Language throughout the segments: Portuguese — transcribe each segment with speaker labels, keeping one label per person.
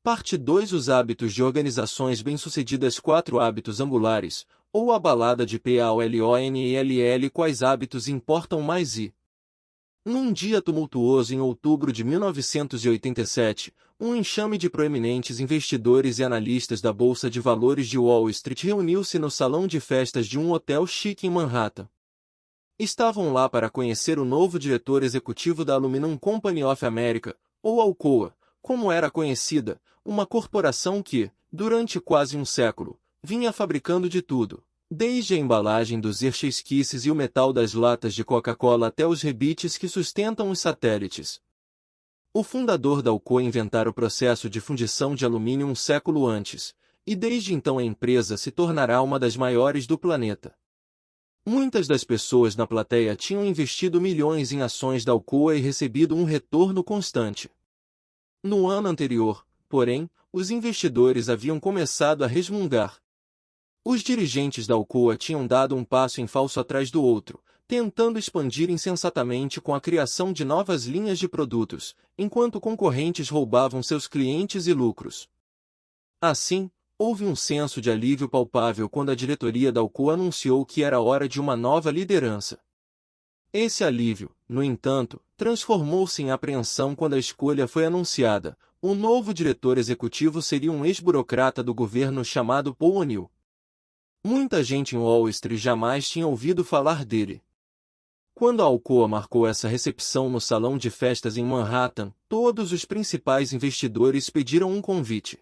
Speaker 1: Parte 2: Os hábitos de organizações bem-sucedidas. 4 hábitos angulares, ou a balada de Paulonnell. Quais hábitos importam mais? Num dia tumultuoso em outubro de 1987, um enxame de proeminentes investidores e analistas da Bolsa de Valores de Wall Street reuniu-se no salão de festas de um hotel chique em Manhattan. Estavam lá para conhecer o novo diretor executivo da Aluminum Company of America, ou Alcoa, como era conhecida, uma corporação que, durante quase um século, vinha fabricando de tudo, desde a embalagem dos Hershey's Kisses e o metal das latas de Coca-Cola até os rebites que sustentam os satélites. O fundador da Alcoa inventara o processo de fundição de alumínio um século antes, e desde então a empresa se tornará uma das maiores do planeta. Muitas das pessoas na plateia tinham investido milhões em ações da Alcoa e recebido um retorno constante. No ano anterior, porém, os investidores haviam começado a resmungar. Os dirigentes da Alcoa tinham dado um passo em falso atrás do outro, tentando expandir insensatamente com a criação de novas linhas de produtos, enquanto concorrentes roubavam seus clientes e lucros. Assim, houve um senso de alívio palpável quando a diretoria da Alcoa anunciou que era hora de uma nova liderança. Esse alívio, no entanto, transformou-se em apreensão quando a escolha foi anunciada. O novo diretor executivo seria um ex-burocrata do governo chamado Paul O'Neill. Muita gente em Wall Street jamais tinha ouvido falar dele. Quando a Alcoa marcou essa recepção no salão de festas em Manhattan, todos os principais investidores pediram um convite.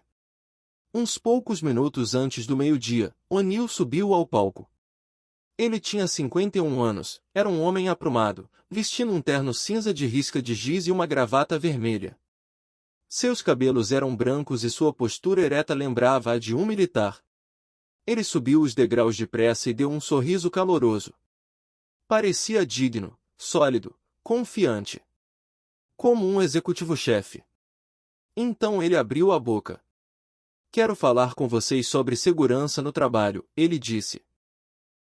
Speaker 1: Uns poucos minutos antes do meio-dia, O'Neill subiu ao palco. Ele tinha 51 anos, era um homem aprumado, vestindo um terno cinza de risca de giz e uma gravata vermelha. Seus cabelos eram brancos e sua postura ereta lembrava a de um militar. Ele subiu os degraus depressa e deu um sorriso caloroso. Parecia digno, sólido, confiante. Como um executivo-chefe. Então ele abriu a boca. Quero falar com vocês sobre segurança no trabalho, ele disse.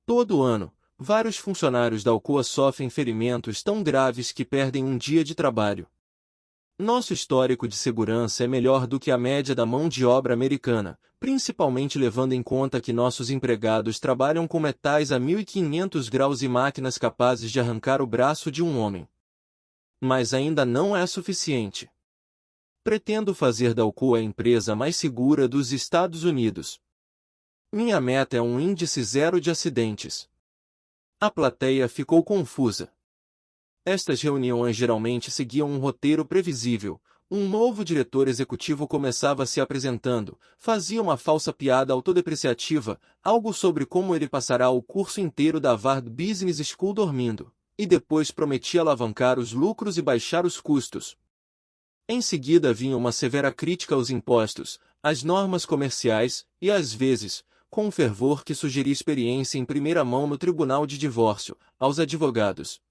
Speaker 1: Todo ano, vários funcionários da Alcoa sofrem ferimentos tão graves que perdem um dia de trabalho. Nosso histórico de segurança é melhor do que a média da mão de obra americana, principalmente levando em conta que nossos empregados trabalham com metais a 1500 graus e máquinas capazes de arrancar o braço de um homem. Mas ainda não é suficiente. Pretendo fazer da Alcoa a empresa mais segura dos Estados Unidos. Minha meta é um índice zero de acidentes. A plateia ficou confusa. Estas reuniões geralmente seguiam um roteiro previsível. Um novo diretor executivo começava se apresentando, fazia uma falsa piada autodepreciativa, algo sobre como ele passará o curso inteiro da Harvard Business School dormindo, e depois prometia alavancar os lucros e baixar os custos. Em seguida vinha uma severa crítica aos impostos, às normas comerciais, e às vezes, com um fervor que sugeria experiência em primeira mão no tribunal de divórcio, aos advogados.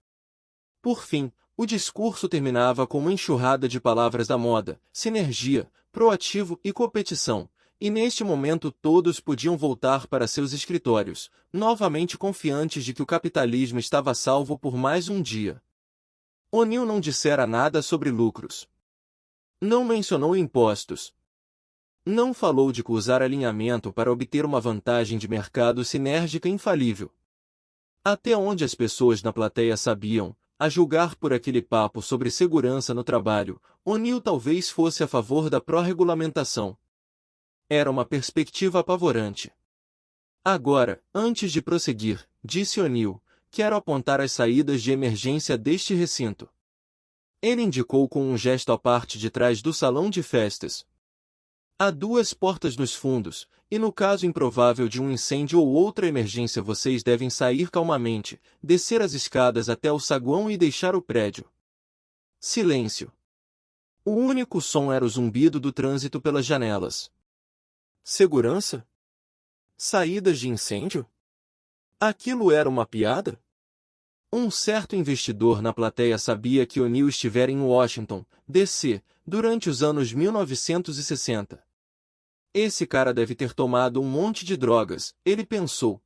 Speaker 1: Por fim, o discurso terminava com uma enxurrada de palavras da moda, sinergia, proativo e competição, e neste momento todos podiam voltar para seus escritórios, novamente confiantes de que o capitalismo estava salvo por mais um dia. O'Neill não dissera nada sobre lucros. Não mencionou impostos. Não falou de usar alinhamento para obter uma vantagem de mercado sinérgica infalível. Até onde as pessoas na plateia sabiam, a julgar por aquele papo sobre segurança no trabalho, O'Neill talvez fosse a favor da pró-regulamentação. Era uma perspectiva apavorante. Agora, antes de prosseguir, disse O'Neill, quero apontar as saídas de emergência deste recinto. Ele indicou com um gesto a parte de trás do salão de festas. Há 2 portas nos fundos, e no caso improvável de um incêndio ou outra emergência vocês devem sair calmamente, descer as escadas até o saguão e deixar o prédio. Silêncio. O único som era o zumbido do trânsito pelas janelas. Segurança? Saídas de incêndio? Aquilo era uma piada? Um certo investidor na plateia sabia que O'Neill estivera em Washington, D.C., durante os anos 1960. Esse cara deve ter tomado um monte de drogas, ele pensou.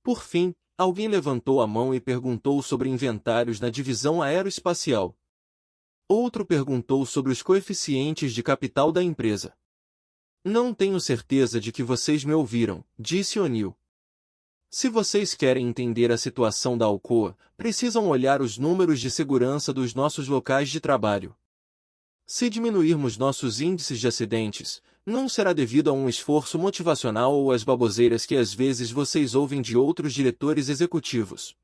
Speaker 1: Por fim, alguém levantou a mão e perguntou sobre inventários na divisão aeroespacial. Outro perguntou sobre os coeficientes de capital da empresa. Não tenho certeza de que vocês me ouviram, disse O'Neill. Se vocês querem entender a situação da Alcoa, precisam olhar os números de segurança dos nossos locais de trabalho. Se diminuirmos nossos índices de acidentes, não será devido a um esforço motivacional ou às baboseiras que às vezes vocês ouvem de outros diretores executivos.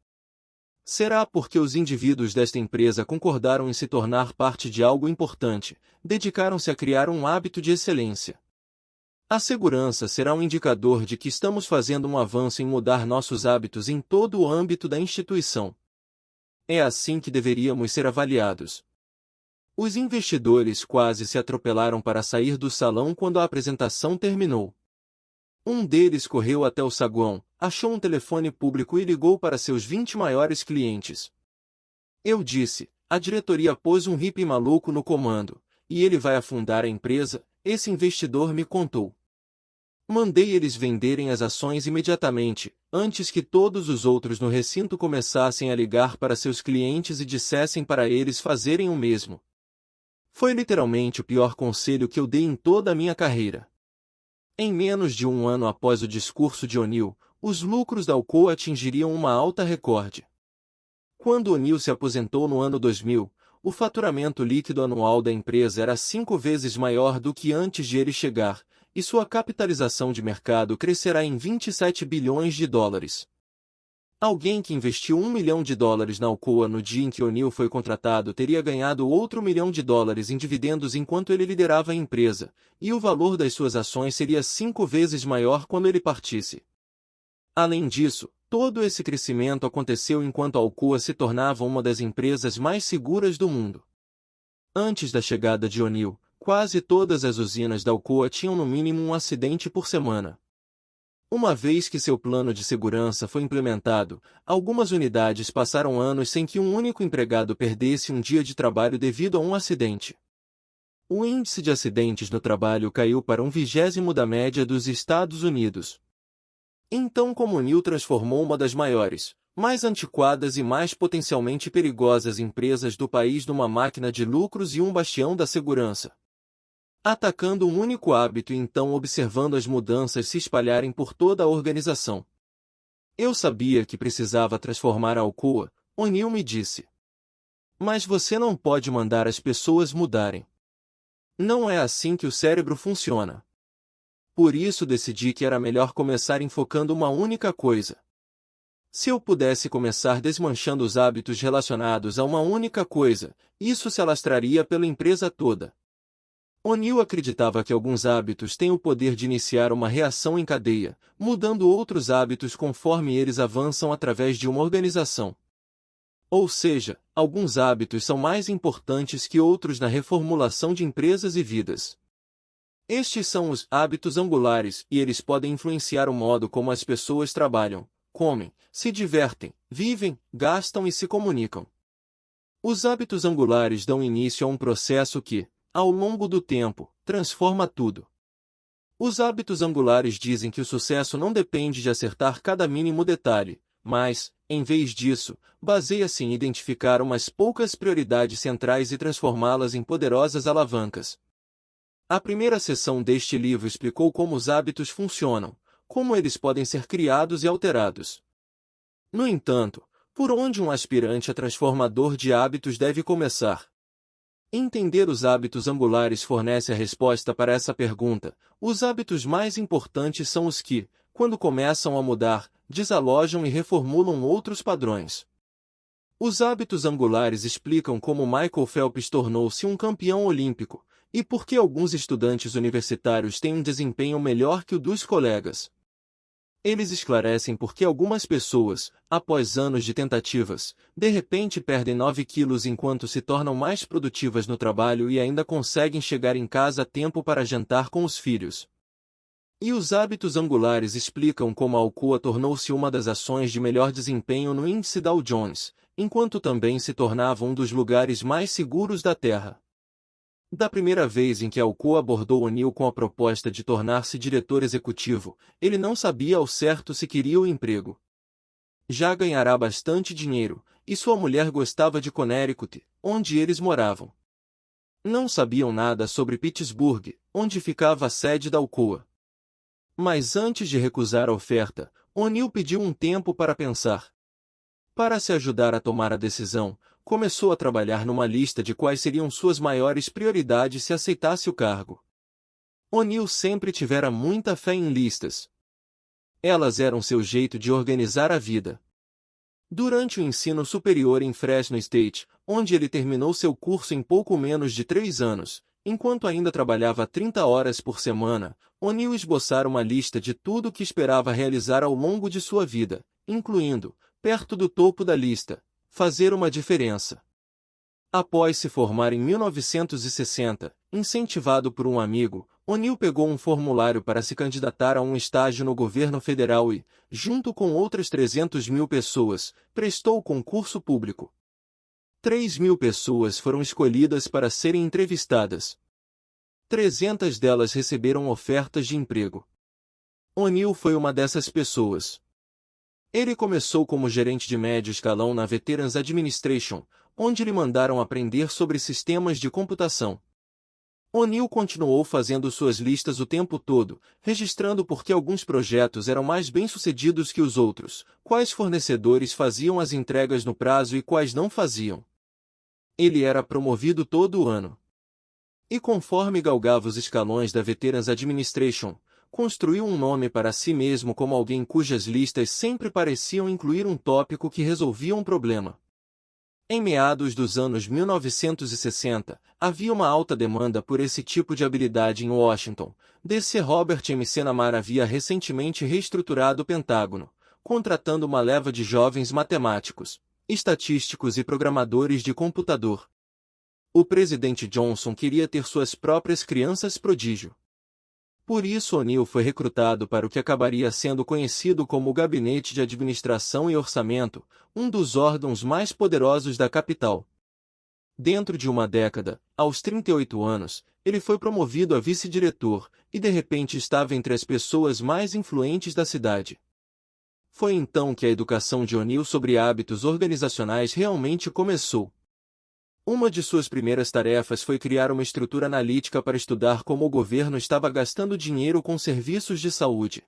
Speaker 1: Será porque os indivíduos desta empresa concordaram em se tornar parte de algo importante, dedicaram-se a criar um hábito de excelência. A segurança será um indicador de que estamos fazendo um avanço em mudar nossos hábitos em todo o âmbito da instituição. É assim que deveríamos ser avaliados. Os investidores quase se atropelaram para sair do salão quando a apresentação terminou. Um deles correu até o saguão, achou um telefone público e ligou para seus 20 maiores clientes. Eu disse, a diretoria pôs um hippie maluco no comando, e ele vai afundar a empresa, esse investidor me contou. Mandei eles venderem as ações imediatamente, antes que todos os outros no recinto começassem a ligar para seus clientes e dissessem para eles fazerem o mesmo. Foi literalmente o pior conselho que eu dei em toda a minha carreira. Em menos de um ano após o discurso de O'Neill, os lucros da Alcoa atingiriam uma alta recorde. Quando O'Neill se aposentou no ano 2000, o faturamento líquido anual da empresa era 5 vezes maior do que antes de ele chegar, e sua capitalização de mercado crescerá em 27 bilhões de dólares. Alguém que investiu $1 milhão na Alcoa no dia em que O'Neill foi contratado teria ganhado outro $1 milhão em dividendos enquanto ele liderava a empresa, e o valor das suas ações seria 5 vezes maior quando ele partisse. Além disso, todo esse crescimento aconteceu enquanto a Alcoa se tornava uma das empresas mais seguras do mundo. Antes da chegada de O'Neill, quase todas as usinas da Alcoa tinham no mínimo um acidente por semana. Uma vez que seu plano de segurança foi implementado, algumas unidades passaram anos sem que um único empregado perdesse um dia de trabalho devido a um acidente. O índice de acidentes no trabalho caiu para 1/20 da média dos Estados Unidos. Então, como O'Neill transformou uma das maiores, mais antiquadas e mais potencialmente perigosas empresas do país numa máquina de lucros e um bastião da segurança. Atacando um único hábito e então observando as mudanças se espalharem por toda a organização. Eu sabia que precisava transformar a Alcoa, O'Neill me disse. Mas você não pode mandar as pessoas mudarem. Não é assim que o cérebro funciona. Por isso decidi que era melhor começar enfocando uma única coisa. Se eu pudesse começar desmanchando os hábitos relacionados a uma única coisa, isso se alastraria pela empresa toda. O'Neill acreditava que alguns hábitos têm o poder de iniciar uma reação em cadeia, mudando outros hábitos conforme eles avançam através de uma organização. Ou seja, alguns hábitos são mais importantes que outros na reformulação de empresas e vidas. Estes são os hábitos angulares e eles podem influenciar o modo como as pessoas trabalham, comem, se divertem, vivem, gastam e se comunicam. Os hábitos angulares dão início a um processo que, ao longo do tempo, transforma tudo. Os hábitos angulares dizem que o sucesso não depende de acertar cada mínimo detalhe, mas, em vez disso, baseia-se em identificar umas poucas prioridades centrais e transformá-las em poderosas alavancas. A primeira seção deste livro explicou como os hábitos funcionam, como eles podem ser criados e alterados. No entanto, por onde um aspirante a transformador de hábitos deve começar? Entender os hábitos angulares fornece a resposta para essa pergunta. Os hábitos mais importantes são os que, quando começam a mudar, desalojam e reformulam outros padrões. Os hábitos angulares explicam como Michael Phelps tornou-se um campeão olímpico, e por que alguns estudantes universitários têm um desempenho melhor que o dos colegas. Eles esclarecem por que algumas pessoas, após anos de tentativas, de repente perdem 9 quilos enquanto se tornam mais produtivas no trabalho e ainda conseguem chegar em casa a tempo para jantar com os filhos. E os hábitos angulares explicam como a Alcoa tornou-se uma das ações de melhor desempenho no índice Dow Jones, enquanto também se tornava um dos lugares mais seguros da Terra. Da primeira vez em que a Alcoa abordou O'Neill com a proposta de tornar-se diretor executivo, ele não sabia ao certo se queria o emprego. Já ganhará bastante dinheiro, e sua mulher gostava de Connecticut, onde eles moravam. Não sabiam nada sobre Pittsburgh, onde ficava a sede da Alcoa. Mas antes de recusar a oferta, O'Neill pediu um tempo para pensar. Para se ajudar a tomar a decisão, começou a trabalhar numa lista de quais seriam suas maiores prioridades se aceitasse o cargo. O'Neill sempre tivera muita fé em listas. Elas eram seu jeito de organizar a vida. Durante o ensino superior em Fresno State, onde ele terminou seu curso em pouco menos de 3 anos, enquanto ainda trabalhava 30 horas por semana, O'Neill esboçara uma lista de tudo o que esperava realizar ao longo de sua vida, incluindo, perto do topo da lista, fazer uma diferença. Após se formar em 1960, incentivado por um amigo, O'Neill pegou um formulário para se candidatar a um estágio no governo federal e, junto com outras 300.000 pessoas, prestou o concurso público. 3.000 pessoas foram escolhidas para serem entrevistadas. 300 delas receberam ofertas de emprego. O'Neill foi uma dessas pessoas. Ele começou como gerente de médio escalão na Veterans Administration, onde lhe mandaram aprender sobre sistemas de computação. O'Neill continuou fazendo suas listas o tempo todo, registrando por que alguns projetos eram mais bem-sucedidos que os outros, quais fornecedores faziam as entregas no prazo e quais não faziam. Ele era promovido todo ano. E conforme galgava os escalões da Veterans Administration, construiu um nome para si mesmo como alguém cujas listas sempre pareciam incluir um tópico que resolvia um problema. Em meados dos anos 1960, havia uma alta demanda por esse tipo de habilidade em Washington. D.C. Robert McNamara havia recentemente reestruturado o Pentágono, contratando uma leva de jovens matemáticos, estatísticos e programadores de computador. O presidente Johnson queria ter suas próprias crianças prodígio. Por isso O'Neill foi recrutado para o que acabaria sendo conhecido como o Gabinete de Administração e Orçamento, um dos órgãos mais poderosos da capital. Dentro de uma década, aos 38 anos, ele foi promovido a vice-diretor, e de repente estava entre as pessoas mais influentes da cidade. Foi então que a educação de O'Neill sobre hábitos organizacionais realmente começou. Uma de suas primeiras tarefas foi criar uma estrutura analítica para estudar como o governo estava gastando dinheiro com serviços de saúde.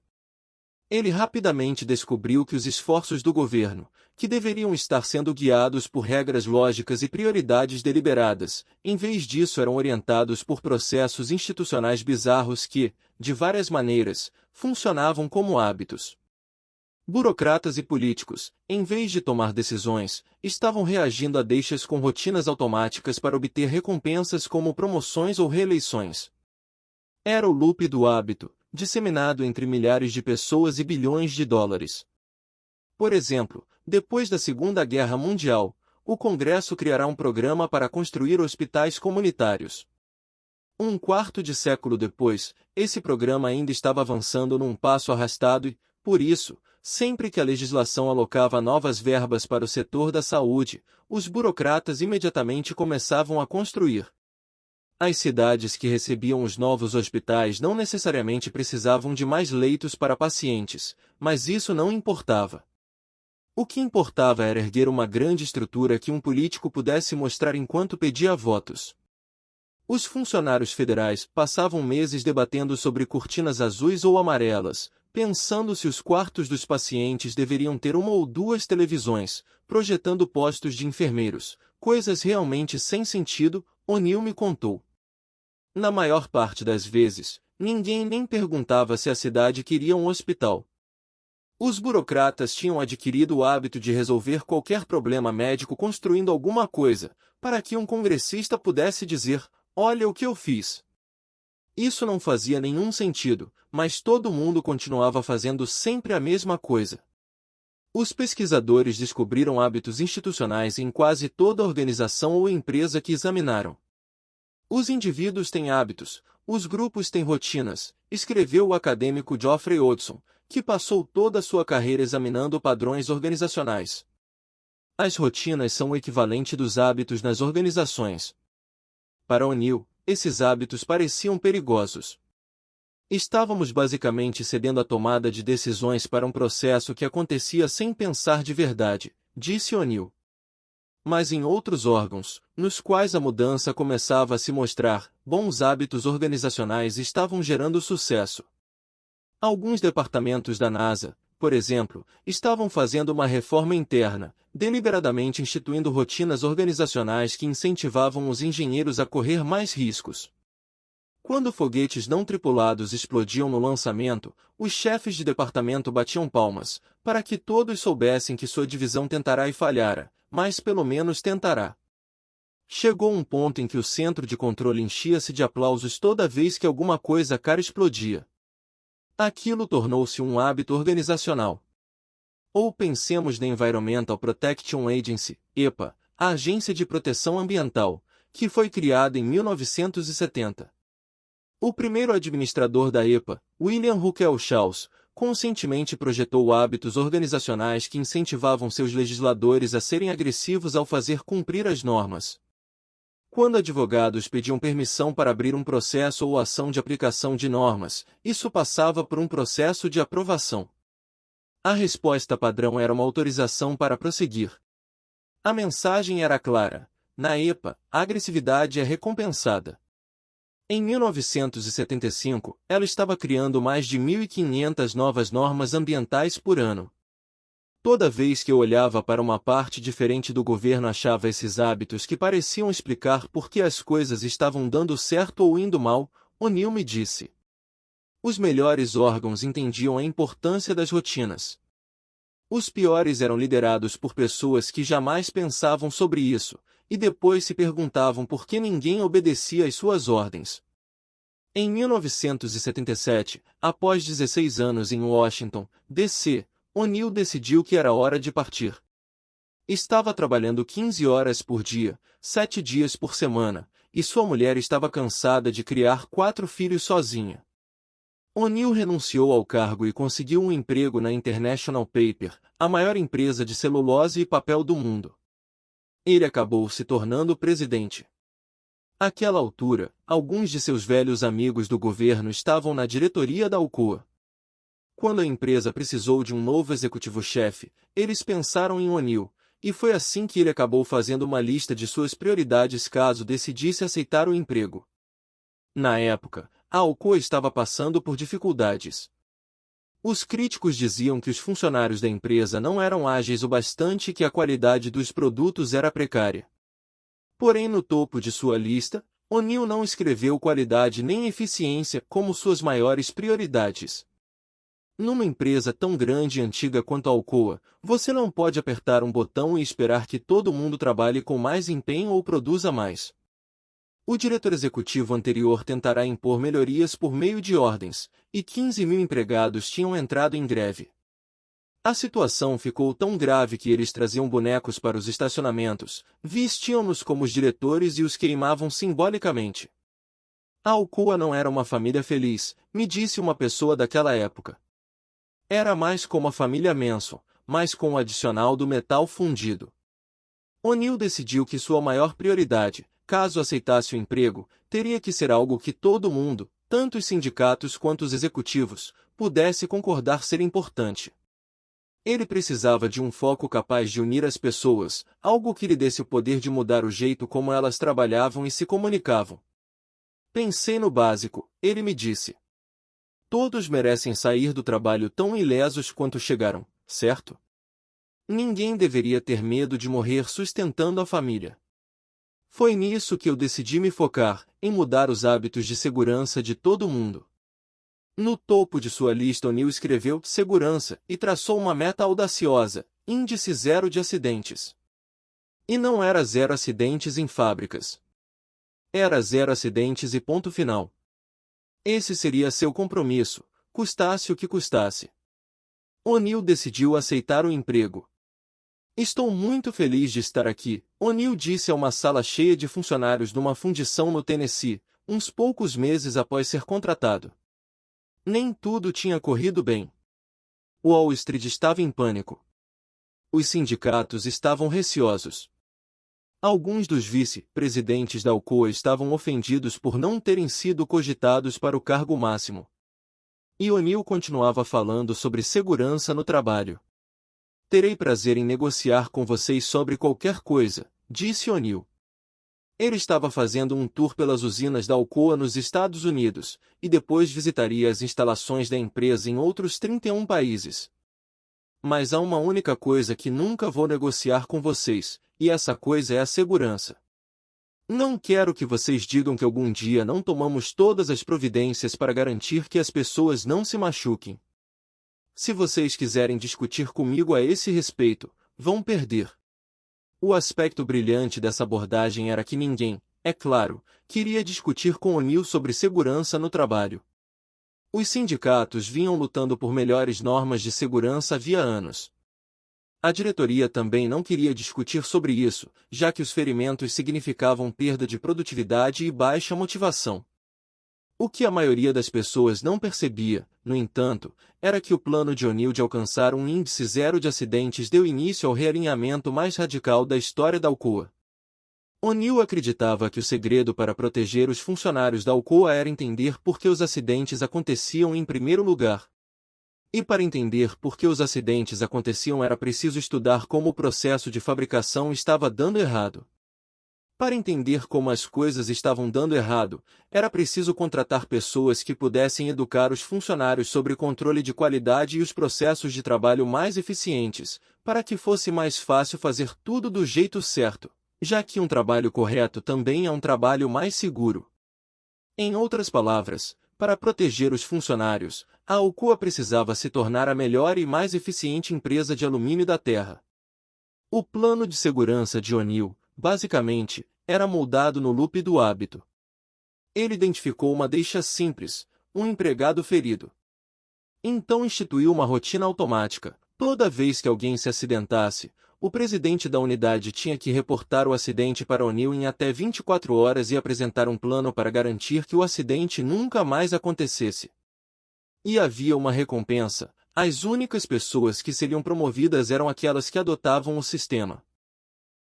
Speaker 1: Ele rapidamente descobriu que os esforços do governo, que deveriam estar sendo guiados por regras lógicas e prioridades deliberadas, em vez disso eram orientados por processos institucionais bizarros que, de várias maneiras, funcionavam como hábitos. Burocratas e políticos, em vez de tomar decisões, estavam reagindo a deixas com rotinas automáticas para obter recompensas como promoções ou reeleições. Era o loop do hábito, disseminado entre milhares de pessoas e bilhões de dólares. Por exemplo, depois da Segunda Guerra Mundial, o Congresso criará um programa para construir hospitais comunitários. Um quarto de século depois, esse programa ainda estava avançando num passo arrastado e, por isso, sempre que a legislação alocava novas verbas para o setor da saúde, os burocratas imediatamente começavam a construir. As cidades que recebiam os novos hospitais não necessariamente precisavam de mais leitos para pacientes, mas isso não importava. O que importava era erguer uma grande estrutura que um político pudesse mostrar enquanto pedia votos. Os funcionários federais passavam meses debatendo sobre cortinas azuis ou amarelas, pensando se os quartos dos pacientes deveriam ter uma ou duas televisões, projetando postos de enfermeiros, coisas realmente sem sentido, O'Neill me contou. Na maior parte das vezes, ninguém nem perguntava se a cidade queria um hospital. Os burocratas tinham adquirido o hábito de resolver qualquer problema médico construindo alguma coisa, para que um congressista pudesse dizer, olha o que eu fiz. Isso não fazia nenhum sentido, mas todo mundo continuava fazendo sempre a mesma coisa. Os pesquisadores descobriram hábitos institucionais em quase toda organização ou empresa que examinaram. Os indivíduos têm hábitos, os grupos têm rotinas, escreveu o acadêmico Geoffrey Hodgson, que passou toda a sua carreira examinando padrões organizacionais. As rotinas são o equivalente dos hábitos nas organizações. Para O'Neill, esses hábitos pareciam perigosos. Estávamos basicamente cedendo a tomada de decisões para um processo que acontecia sem pensar de verdade, disse O'Neill. mas em outros órgãos, nos quais a mudança começava a se mostrar, bons hábitos organizacionais estavam gerando sucesso. Alguns departamentos da NASA, por exemplo, estavam fazendo uma reforma interna, deliberadamente instituindo rotinas organizacionais que incentivavam os engenheiros a correr mais riscos. Quando foguetes não tripulados explodiam no lançamento, os chefes de departamento batiam palmas, para que todos soubessem que sua divisão tentará e falhara, mas pelo menos tentará. Chegou um ponto em que o centro de controle enchia-se de aplausos toda vez que alguma coisa cara explodia. Aquilo tornou-se um hábito organizacional. Ou pensemos na Environmental Protection Agency, EPA, a Agência de Proteção Ambiental, que foi criada em 1970. O primeiro administrador da EPA, William Ruckelshaus, conscientemente projetou hábitos organizacionais que incentivavam seus legisladores a serem agressivos ao fazer cumprir as normas. Quando advogados pediam permissão para abrir um processo ou ação de aplicação de normas, isso passava por um processo de aprovação. A resposta padrão era uma autorização para prosseguir. A mensagem era clara: na EPA, a agressividade é recompensada. Em 1975, ela estava criando mais de 1.500 novas normas ambientais por ano. Toda vez que eu olhava para uma parte diferente do governo, achava esses hábitos que pareciam explicar por que as coisas estavam dando certo ou indo mal, O'Neill me disse. Os melhores órgãos entendiam a importância das rotinas. Os piores eram liderados por pessoas que jamais pensavam sobre isso, e depois se perguntavam por que ninguém obedecia às suas ordens. Em 1977, após 16 anos em Washington, D.C., O'Neill decidiu que era hora de partir. Estava trabalhando 15 horas por dia, 7 dias por semana, e sua mulher estava cansada de criar 4 filhos sozinha. O'Neill renunciou ao cargo e conseguiu um emprego na International Paper, a maior empresa de celulose e papel do mundo. Ele acabou se tornando presidente. Àquela altura, alguns de seus velhos amigos do governo estavam na diretoria da Alcoa. Quando a empresa precisou de um novo executivo-chefe, eles pensaram em O'Neill, e foi assim que ele acabou fazendo uma lista de suas prioridades caso decidisse aceitar o emprego. Na época, a Alcoa estava passando por dificuldades. Os críticos diziam que os funcionários da empresa não eram ágeis o bastante e que a qualidade dos produtos era precária. Porém, no topo de sua lista, O'Neill não escreveu qualidade nem eficiência como suas maiores prioridades. Numa empresa tão grande e antiga quanto a Alcoa, você não pode apertar um botão e esperar que todo mundo trabalhe com mais empenho ou produza mais. O diretor executivo anterior tentará impor melhorias por meio de ordens, e 15.000 empregados tinham entrado em greve. A situação ficou tão grave que eles traziam bonecos para os estacionamentos, vestiam-nos como os diretores e os queimavam simbolicamente. A Alcoa não era uma família feliz, me disse uma pessoa daquela época. Era mais como a família Manson, mas com o adicional do metal fundido. O'Neill decidiu que sua maior prioridade, caso aceitasse o emprego, teria que ser algo que todo mundo, tanto os sindicatos quanto os executivos, pudesse concordar ser importante. Ele precisava de um foco capaz de unir as pessoas, algo que lhe desse o poder de mudar o jeito como elas trabalhavam e se comunicavam. Pensei no básico, ele me disse. Todos merecem sair do trabalho tão ilesos quanto chegaram, certo? Ninguém deveria ter medo de morrer sustentando a família. Foi nisso que eu decidi me focar, em mudar os hábitos de segurança de todo mundo. No topo de sua lista, O'Neill escreveu segurança e traçou uma meta audaciosa, índice 0 de acidentes. E não era 0 acidentes em fábricas. Era 0 acidentes e ponto final. Esse seria seu compromisso, custasse o que custasse. O'Neill decidiu aceitar o emprego. Estou muito feliz de estar aqui, O'Neill disse a uma sala cheia de funcionários numa fundição no Tennessee, uns poucos meses após ser contratado. Nem tudo tinha corrido bem. Wall Street estava em pânico. Os sindicatos estavam receosos. Alguns dos vice-presidentes da Alcoa estavam ofendidos por não terem sido cogitados para o cargo máximo. E O'Neill continuava falando sobre segurança no trabalho. Terei prazer em negociar com vocês sobre qualquer coisa, disse O'Neill. Ele estava fazendo um tour pelas usinas da Alcoa nos Estados Unidos, e depois visitaria as instalações da empresa em outros 31 países. Mas há uma única coisa que nunca vou negociar com vocês, e essa coisa é a segurança. Não quero que vocês digam que algum dia não tomamos todas as providências para garantir que as pessoas não se machuquem. Se vocês quiserem discutir comigo a esse respeito, vão perder. O aspecto brilhante dessa abordagem era que ninguém, é claro, queria discutir com O'Neill sobre segurança no trabalho. Os sindicatos vinham lutando por melhores normas de segurança havia anos. A diretoria também não queria discutir sobre isso, já que os ferimentos significavam perda de produtividade e baixa motivação. O que a maioria das pessoas não percebia, no entanto, era que o plano de O'Neill de alcançar um índice zero de acidentes deu início ao realinhamento mais radical da história da Alcoa. O'Neill acreditava que o segredo para proteger os funcionários da Alcoa era entender por que os acidentes aconteciam em primeiro lugar. E para entender por que os acidentes aconteciam era preciso estudar como o processo de fabricação estava dando errado. Para entender como as coisas estavam dando errado, era preciso contratar pessoas que pudessem educar os funcionários sobre controle de qualidade e os processos de trabalho mais eficientes, para que fosse mais fácil fazer tudo do jeito certo, já que um trabalho correto também é um trabalho mais seguro. Em outras palavras, para proteger os funcionários, a Alcoa precisava se tornar a melhor e mais eficiente empresa de alumínio da Terra. O plano de segurança de O'Neill, basicamente, era moldado no loop do hábito. Ele identificou uma deixa simples, um empregado ferido. Então instituiu uma rotina automática. Toda vez que alguém se acidentasse, o presidente da unidade tinha que reportar o acidente para O'Neill em até 24 horas e apresentar um plano para garantir que o acidente nunca mais acontecesse. E havia uma recompensa. As únicas pessoas que seriam promovidas eram aquelas que adotavam o sistema.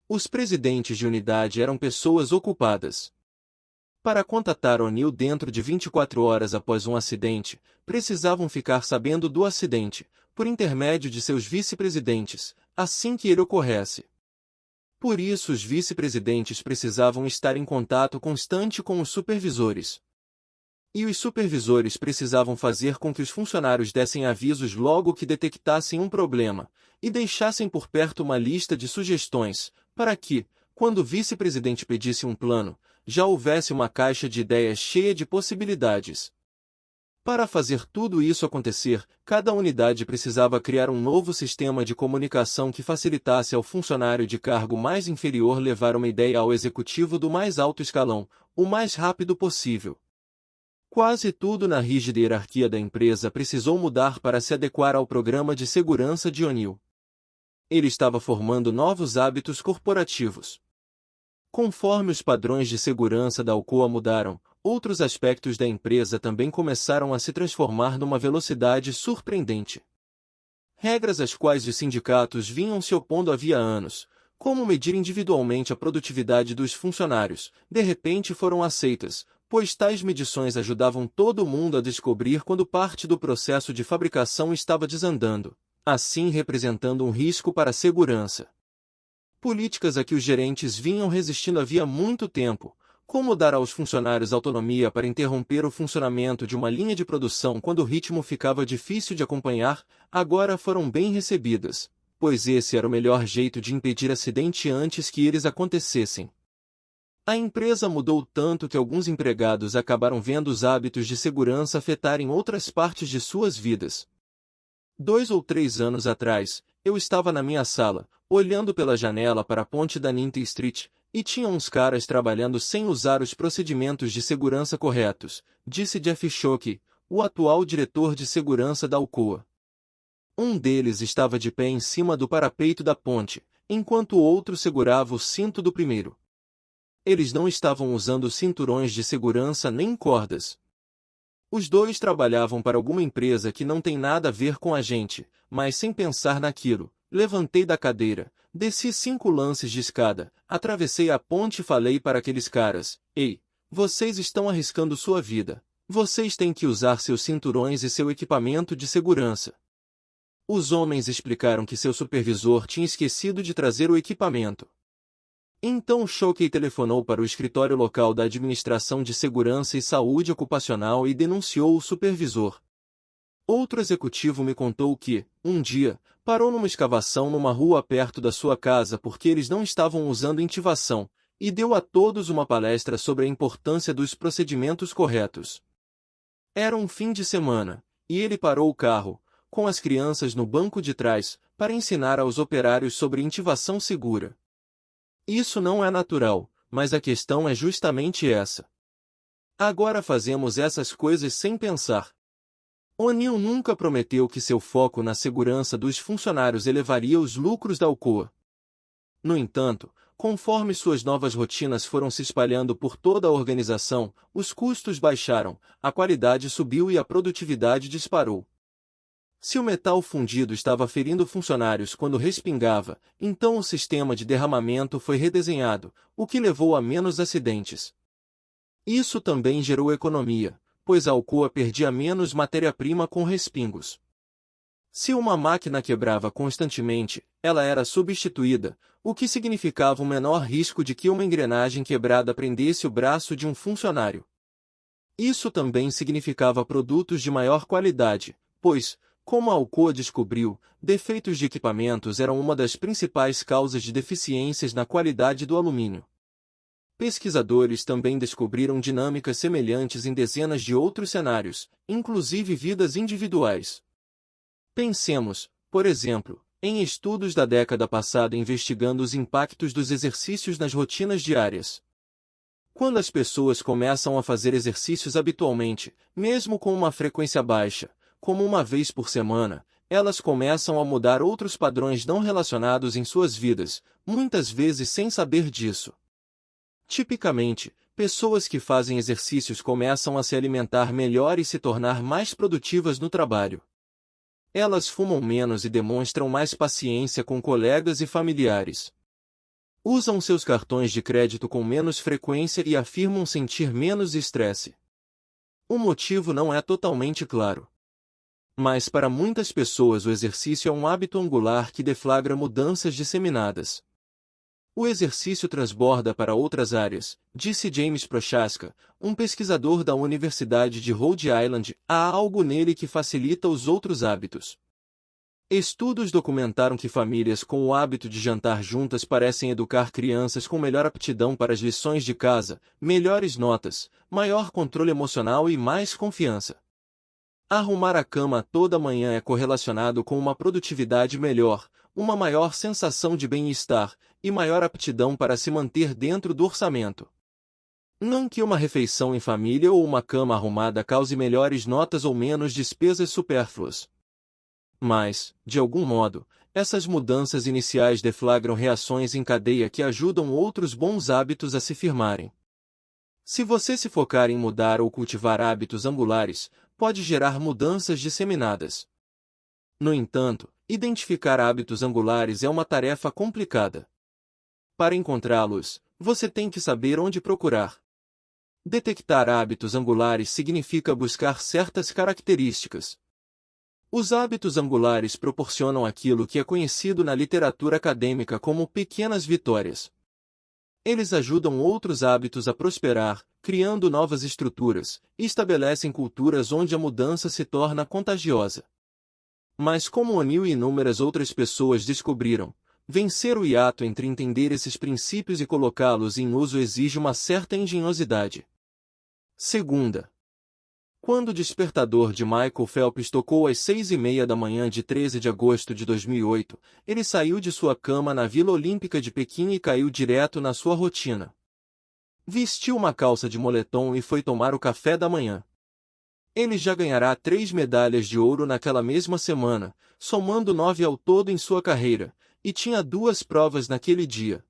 Speaker 1: Os presidentes de unidade eram pessoas ocupadas. Para contatar O'Neill dentro de 24 horas após um acidente, precisavam ficar sabendo do acidente, por intermédio de seus vice-presidentes, assim que ele ocorresse. Por isso os vice-presidentes precisavam estar em contato constante com os supervisores. E os supervisores precisavam fazer com que os funcionários dessem avisos logo que detectassem um problema, e deixassem por perto uma lista de sugestões, para que, quando o vice-presidente pedisse um plano, já houvesse uma caixa de ideias cheia de possibilidades. Para fazer tudo isso acontecer, cada unidade precisava criar um novo sistema de comunicação que facilitasse ao funcionário de cargo mais inferior levar uma ideia ao executivo do mais alto escalão, o mais rápido possível. Quase tudo na rígida hierarquia da empresa precisou mudar para se adequar ao programa de segurança de O'Neill. Ele estava formando novos hábitos corporativos. Conforme os padrões de segurança da Alcoa mudaram, outros aspectos da empresa também começaram a se transformar numa velocidade surpreendente. Regras às quais os sindicatos vinham se opondo havia anos, como medir individualmente a produtividade dos funcionários, de repente foram aceitas, pois tais medições ajudavam todo mundo a descobrir quando parte do processo de fabricação estava desandando, assim representando um risco para a segurança. Políticas a que os gerentes vinham resistindo havia muito tempo, como dar aos funcionários autonomia para interromper o funcionamento de uma linha de produção quando o ritmo ficava difícil de acompanhar, agora foram bem recebidas, pois esse era o melhor jeito de impedir acidente antes que eles acontecessem. A empresa mudou tanto que alguns empregados acabaram vendo os hábitos de segurança afetarem outras partes de suas vidas. 2 ou 3 anos atrás, eu estava na minha sala, olhando pela janela para a ponte da Ninth Street, e tinha uns caras trabalhando sem usar os procedimentos de segurança corretos, disse Jeff Shockey, o atual diretor de segurança da Alcoa. Um deles estava de pé em cima do parapeito da ponte, enquanto o outro segurava o cinto do primeiro. Eles não estavam usando cinturões de segurança nem cordas. Os dois trabalhavam para alguma empresa que não tem nada a ver com a gente, mas sem pensar naquilo, levantei da cadeira, desci 5 lances de escada, atravessei a ponte e falei para aqueles caras: "Ei, vocês estão arriscando sua vida. Vocês têm que usar seus cinturões e seu equipamento de segurança." Os homens explicaram que seu supervisor tinha esquecido de trazer o equipamento. Então Shockey telefonou para o escritório local da Administração de Segurança e Saúde Ocupacional e denunciou o supervisor. Outro executivo me contou que, um dia, parou numa escavação numa rua perto da sua casa porque eles não estavam usando intivação, e deu a todos uma palestra sobre a importância dos procedimentos corretos. Era um fim de semana, e ele parou o carro, com as crianças no banco de trás, para ensinar aos operários sobre intivação segura. Isso não é natural, mas a questão é justamente essa. Agora fazemos essas coisas sem pensar. O'Neill nunca prometeu que seu foco na segurança dos funcionários elevaria os lucros da Alcoa. No entanto, conforme suas novas rotinas foram se espalhando por toda a organização, os custos baixaram, a qualidade subiu e a produtividade disparou. Se o metal fundido estava ferindo funcionários quando respingava, então o sistema de derramamento foi redesenhado, o que levou a menos acidentes. Isso também gerou economia, pois a Alcoa perdia menos matéria-prima com respingos. Se uma máquina quebrava constantemente, ela era substituída, o que significava um menor risco de que uma engrenagem quebrada prendesse o braço de um funcionário. Isso também significava produtos de maior qualidade, pois, como a Alcoa descobriu, defeitos de equipamentos eram uma das principais causas de deficiências na qualidade do alumínio. Pesquisadores também descobriram dinâmicas semelhantes em dezenas de outros cenários, inclusive vidas individuais. Pensemos, por exemplo, em estudos da década passada investigando os impactos dos exercícios nas rotinas diárias. Quando as pessoas começam a fazer exercícios habitualmente, mesmo com uma frequência baixa, como uma vez por semana, elas começam a mudar outros padrões não relacionados em suas vidas, muitas vezes sem saber disso. Tipicamente, pessoas que fazem exercícios começam a se alimentar melhor e se tornar mais produtivas no trabalho. Elas fumam menos e demonstram mais paciência com colegas e familiares. Usam seus cartões de crédito com menos frequência e afirmam sentir menos estresse. O motivo não é totalmente claro. Mas para muitas pessoas o exercício é um hábito angular que deflagra mudanças disseminadas. O exercício transborda para outras áreas, disse James Prochaska, um pesquisador da Universidade de Rhode Island. Há algo nele que facilita os outros hábitos. Estudos documentaram que famílias com o hábito de jantar juntas parecem educar crianças com melhor aptidão para as lições de casa, melhores notas, maior controle emocional e mais confiança. Arrumar a cama toda manhã é correlacionado com uma produtividade melhor, uma maior sensação de bem-estar e maior aptidão para se manter dentro do orçamento. Não que uma refeição em família ou uma cama arrumada cause melhores notas ou menos despesas supérfluas. Mas, de algum modo, essas mudanças iniciais deflagram reações em cadeia que ajudam outros bons hábitos a se firmarem. Se você se focar em mudar ou cultivar hábitos angulares, pode gerar mudanças disseminadas. No entanto, identificar hábitos angulares é uma tarefa complicada. Para encontrá-los, você tem que saber onde procurar. Detectar hábitos angulares significa buscar certas características. Os hábitos angulares proporcionam aquilo que é conhecido na literatura acadêmica como pequenas vitórias. Eles ajudam outros hábitos a prosperar, criando novas estruturas, e estabelecem culturas onde a mudança se torna contagiosa. Mas como O'Neill e inúmeras outras pessoas descobriram, vencer o hiato entre entender esses princípios e colocá-los em uso exige uma certa engenhosidade. Segunda. Quando o despertador de Michael Phelps tocou às 6h30 da manhã de 13 de agosto de 2008, ele saiu de sua cama na Vila Olímpica de Pequim e caiu direto na sua rotina. Vestiu uma calça de moletom e foi tomar o café da manhã. Ele já ganhará 3 medalhas de ouro naquela mesma semana, somando 9 ao todo em sua carreira, e tinha 2 provas naquele dia.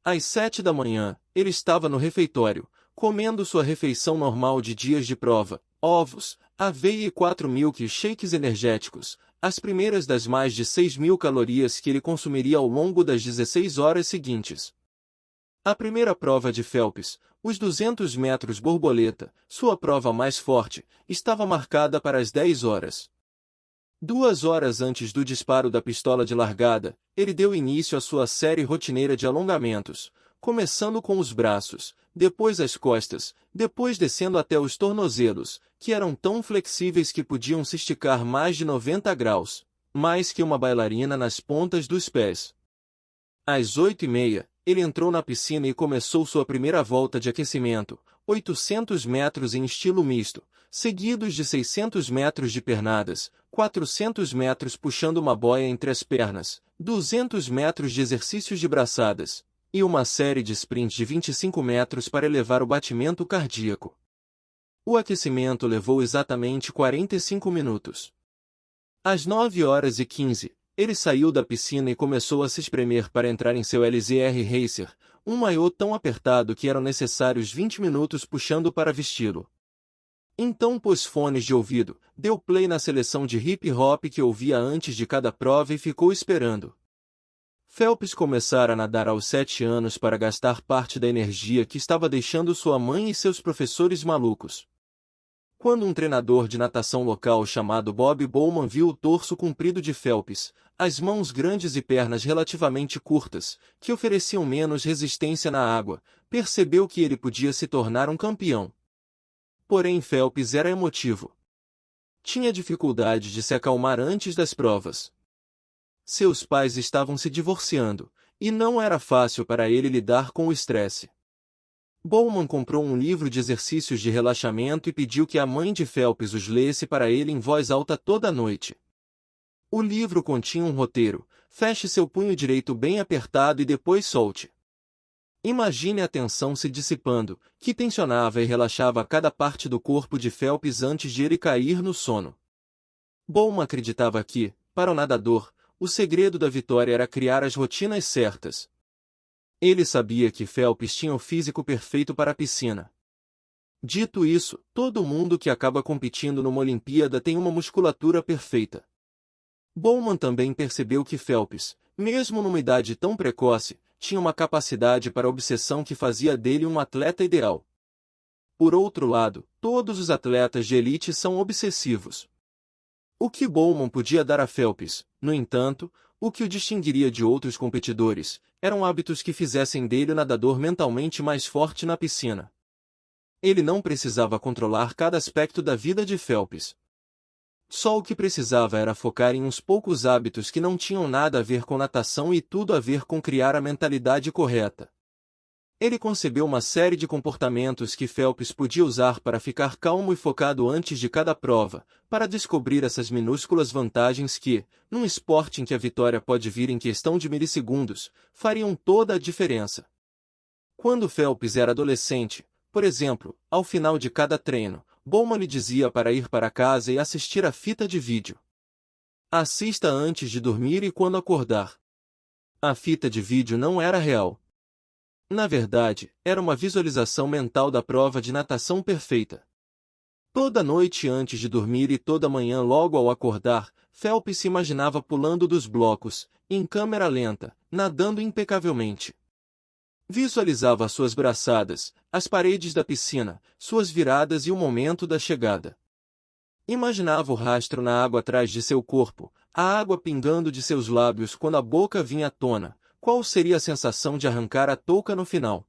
Speaker 1: Às 7 da manhã, ele estava no refeitório, comendo sua refeição normal de dias de prova, ovos, aveia e 4 milkshakes energéticos, as primeiras das mais de 6.000 calorias que ele consumiria ao longo das 16 horas seguintes. A primeira prova de Phelps, os 200 metros borboleta, sua prova mais forte, estava marcada para as 10 horas. 2 horas antes do disparo da pistola de largada, ele deu início à sua série rotineira de alongamentos, começando com os braços, depois as costas, depois descendo até os tornozelos, que eram tão flexíveis que podiam se esticar mais de 90 graus, mais que uma bailarina nas pontas dos pés. Às 8h30, ele entrou na piscina e começou sua primeira volta de aquecimento, 800 metros em estilo misto, seguidos de 600 metros de pernadas, 400 metros puxando uma boia entre as pernas, 200 metros de exercícios de braçadas, e uma série de sprints de 25 metros para elevar o batimento cardíaco. O aquecimento levou exatamente 45 minutos. Às 9h15, ele saiu da piscina e começou a se espremer para entrar em seu LZR Racer, um maiô tão apertado que eram necessários 20 minutos puxando para vesti-lo. Então pôs fones de ouvido, deu play na seleção de hip-hop que ouvia antes de cada prova e ficou esperando. Phelps começara a nadar aos 7 anos para gastar parte da energia que estava deixando sua mãe e seus professores malucos. Quando um treinador de natação local chamado Bob Bowman viu o torso comprido de Phelps, as mãos grandes e pernas relativamente curtas, que ofereciam menos resistência na água, percebeu que ele podia se tornar um campeão. Porém Phelps era emotivo. Tinha dificuldade de se acalmar antes das provas. Seus pais estavam se divorciando, e não era fácil para ele lidar com o estresse. Bowman comprou um livro de exercícios de relaxamento e pediu que a mãe de Phelps os lesse para ele em voz alta toda noite. O livro continha um roteiro: feche seu punho direito bem apertado e depois solte. Imagine a tensão se dissipando, que tensionava e relaxava cada parte do corpo de Phelps antes de ele cair no sono. Bowman acreditava que, para o nadador, o segredo da vitória era criar as rotinas certas. Ele sabia que Phelps tinha o físico perfeito para a piscina. Dito isso, todo mundo que acaba competindo numa Olimpíada tem uma musculatura perfeita. Bowman também percebeu que Phelps, mesmo numa idade tão precoce, tinha uma capacidade para obsessão que fazia dele um atleta ideal. Por outro lado, todos os atletas de elite são obsessivos. O que Bowman podia dar a Phelps, no entanto, o que o distinguiria de outros competidores, eram hábitos que fizessem dele o nadador mentalmente mais forte na piscina. Ele não precisava controlar cada aspecto da vida de Phelps. Só o que precisava era focar em uns poucos hábitos que não tinham nada a ver com natação e tudo a ver com criar a mentalidade correta. Ele concebeu uma série de comportamentos que Phelps podia usar para ficar calmo e focado antes de cada prova, para descobrir essas minúsculas vantagens que, num esporte em que a vitória pode vir em questão de milissegundos, fariam toda a diferença. Quando Phelps era adolescente, por exemplo, ao final de cada treino, Bowman lhe dizia para ir para casa e assistir a fita de vídeo. Assista antes de dormir e quando acordar. A fita de vídeo não era real. Na verdade, era uma visualização mental da prova de natação perfeita. Toda noite antes de dormir e toda manhã logo ao acordar, Phelps se imaginava pulando dos blocos, em câmera lenta, nadando impecavelmente. Visualizava suas braçadas, as paredes da piscina, suas viradas e o momento da chegada. Imaginava o rastro na água atrás de seu corpo, a água pingando de seus lábios quando a boca vinha à tona. Qual seria a sensação de arrancar a touca no final?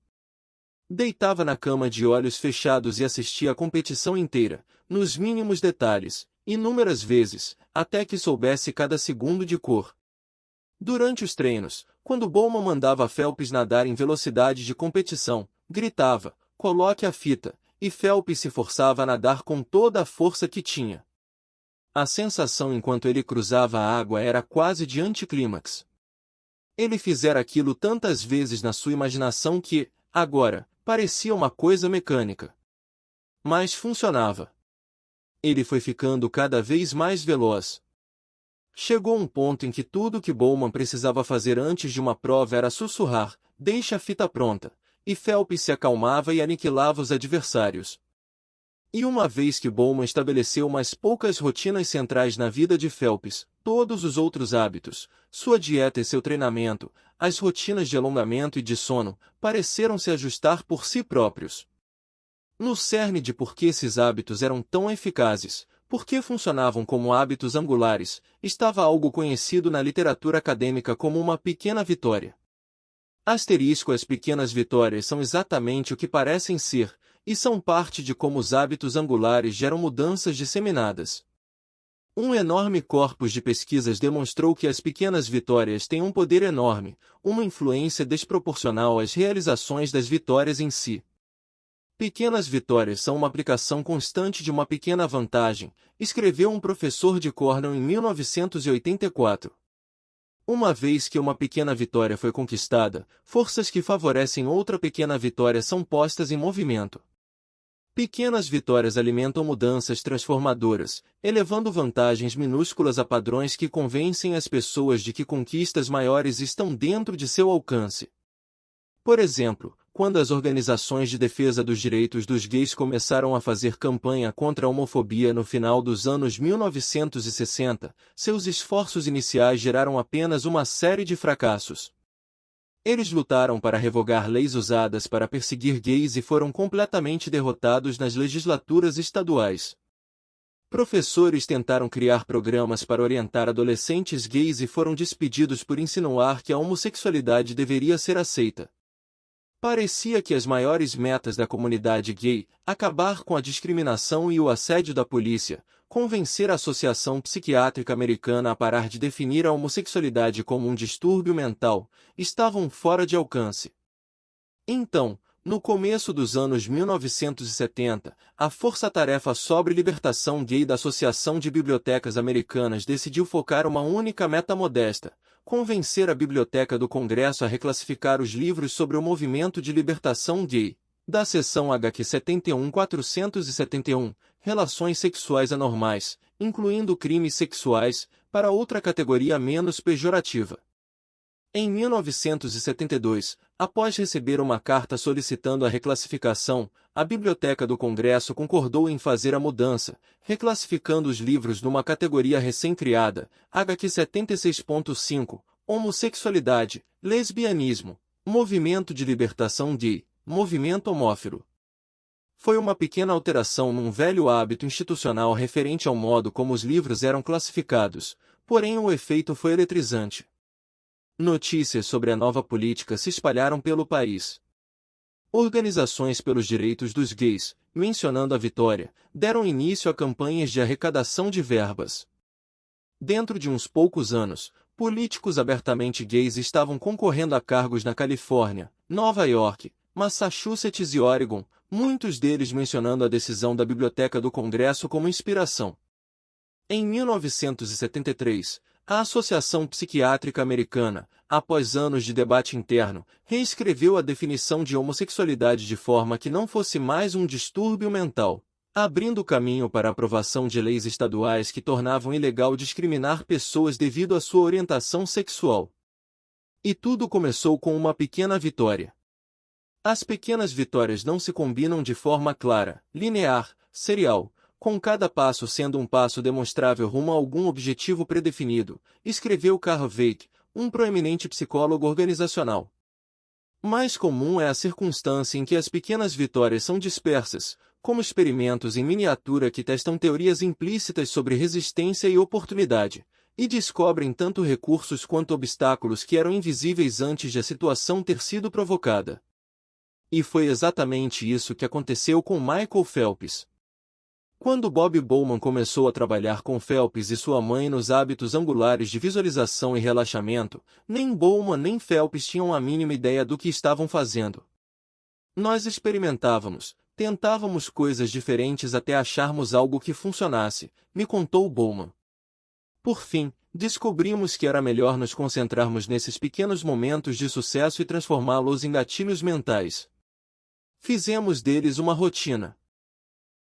Speaker 1: Deitava na cama de olhos fechados e assistia a competição inteira, nos mínimos detalhes, inúmeras vezes, até que soubesse cada segundo de cor. Durante os treinos, quando Bowman mandava Phelps nadar em velocidade de competição, gritava: "Coloque a fita", e Phelps se forçava a nadar com toda a força que tinha. A sensação enquanto ele cruzava a água era quase de anticlímax. Ele fizera aquilo tantas vezes na sua imaginação que, agora, parecia uma coisa mecânica. Mas funcionava. Ele foi ficando cada vez mais veloz. Chegou um ponto em que tudo que Bowman precisava fazer antes de uma prova era sussurrar: "Deixe a fita pronta", e Phelps se acalmava e aniquilava os adversários. E uma vez que Bowman estabeleceu umas poucas rotinas centrais na vida de Phelps, todos os outros hábitos, sua dieta e seu treinamento, as rotinas de alongamento e de sono, pareceram se ajustar por si próprios. No cerne de por que esses hábitos eram tão eficazes, Porque funcionavam como hábitos angulares, estava algo conhecido na literatura acadêmica como uma pequena vitória. Asterisco: as pequenas vitórias são exatamente o que parecem ser, e são parte de como os hábitos angulares geram mudanças disseminadas. Um enorme corpus de pesquisas demonstrou que as pequenas vitórias têm um poder enorme, uma influência desproporcional às realizações das vitórias em si. Pequenas vitórias são uma aplicação constante de uma pequena vantagem, escreveu um professor de Cornell em 1984. Uma vez que uma pequena vitória foi conquistada, forças que favorecem outra pequena vitória são postas em movimento. Pequenas vitórias alimentam mudanças transformadoras, elevando vantagens minúsculas a padrões que convencem as pessoas de que conquistas maiores estão dentro de seu alcance. Por exemplo, quando as organizações de defesa dos direitos dos gays começaram a fazer campanha contra a homofobia no final dos anos 1960, seus esforços iniciais geraram apenas uma série de fracassos. Eles lutaram para revogar leis usadas para perseguir gays e foram completamente derrotados nas legislaturas estaduais. Professores tentaram criar programas para orientar adolescentes gays e foram despedidos por insinuar que a homossexualidade deveria ser aceita. Parecia que as maiores metas da comunidade gay, acabar com a discriminação e o assédio da polícia, convencer a Associação Psiquiátrica Americana a parar de definir a homossexualidade como um distúrbio mental, estavam fora de alcance. Então, no começo dos anos 1970, a Força-Tarefa sobre Libertação Gay da Associação de Bibliotecas Americanas decidiu focar uma única meta modesta: convencer a Biblioteca do Congresso a reclassificar os livros sobre o movimento de libertação gay, da seção HQ 71-471, Relações Sexuais Anormais, incluindo crimes sexuais, para outra categoria menos pejorativa. Em 1972, após receber uma carta solicitando a reclassificação, a Biblioteca do Congresso concordou em fazer a mudança, reclassificando os livros numa categoria recém-criada, HQ 76.5, homossexualidade, lesbianismo, movimento de libertação gay, movimento homófilo. Foi uma pequena alteração num velho hábito institucional referente ao modo como os livros eram classificados, porém o efeito foi eletrizante. Notícias sobre a nova política se espalharam pelo país. Organizações pelos direitos dos gays, mencionando a vitória, deram início a campanhas de arrecadação de verbas. Dentro de uns poucos anos, políticos abertamente gays estavam concorrendo a cargos na Califórnia, Nova York, Massachusetts e Oregon, muitos deles mencionando a decisão da Biblioteca do Congresso como inspiração. Em 1973, a Associação Psiquiátrica Americana, após anos de debate interno, reescreveu a definição de homossexualidade de forma que não fosse mais um distúrbio mental, abrindo caminho para a aprovação de leis estaduais que tornavam ilegal discriminar pessoas devido à sua orientação sexual. E tudo começou com uma pequena vitória. As pequenas vitórias não se combinam de forma clara, linear, serial, com cada passo sendo um passo demonstrável rumo a algum objetivo predefinido, escreveu Carl Weick, um proeminente psicólogo organizacional. Mais comum é a circunstância em que as pequenas vitórias são dispersas, como experimentos em miniatura que testam teorias implícitas sobre resistência e oportunidade, e descobrem tanto recursos quanto obstáculos que eram invisíveis antes de a situação ter sido provocada. E foi exatamente isso que aconteceu com Michael Phelps. Quando Bob Bowman começou a trabalhar com Phelps e sua mãe nos hábitos angulares de visualização e relaxamento, nem Bowman nem Phelps tinham a mínima ideia do que estavam fazendo. Nós experimentávamos, tentávamos coisas diferentes até acharmos algo que funcionasse, me contou Bowman. Por fim, descobrimos que era melhor nos concentrarmos nesses pequenos momentos de sucesso e transformá-los em gatilhos mentais. Fizemos deles uma rotina.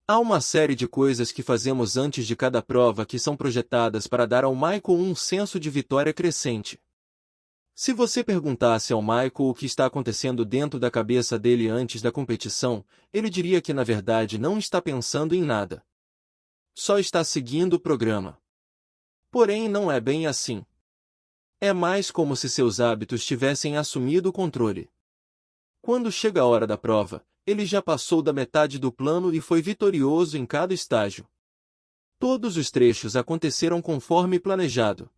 Speaker 1: Há uma série de coisas que fazemos antes de cada prova que são projetadas para dar ao Michael um senso de vitória crescente. Se você perguntasse ao Michael o que está acontecendo dentro da cabeça dele antes da competição, ele diria que na verdade não está pensando em nada. Só está seguindo o programa. Porém não é bem assim. É mais como se seus hábitos tivessem assumido o controle. Quando chega a hora da prova, ele já passou da metade do plano e foi vitorioso em cada estágio. Todos os trechos aconteceram conforme planejado.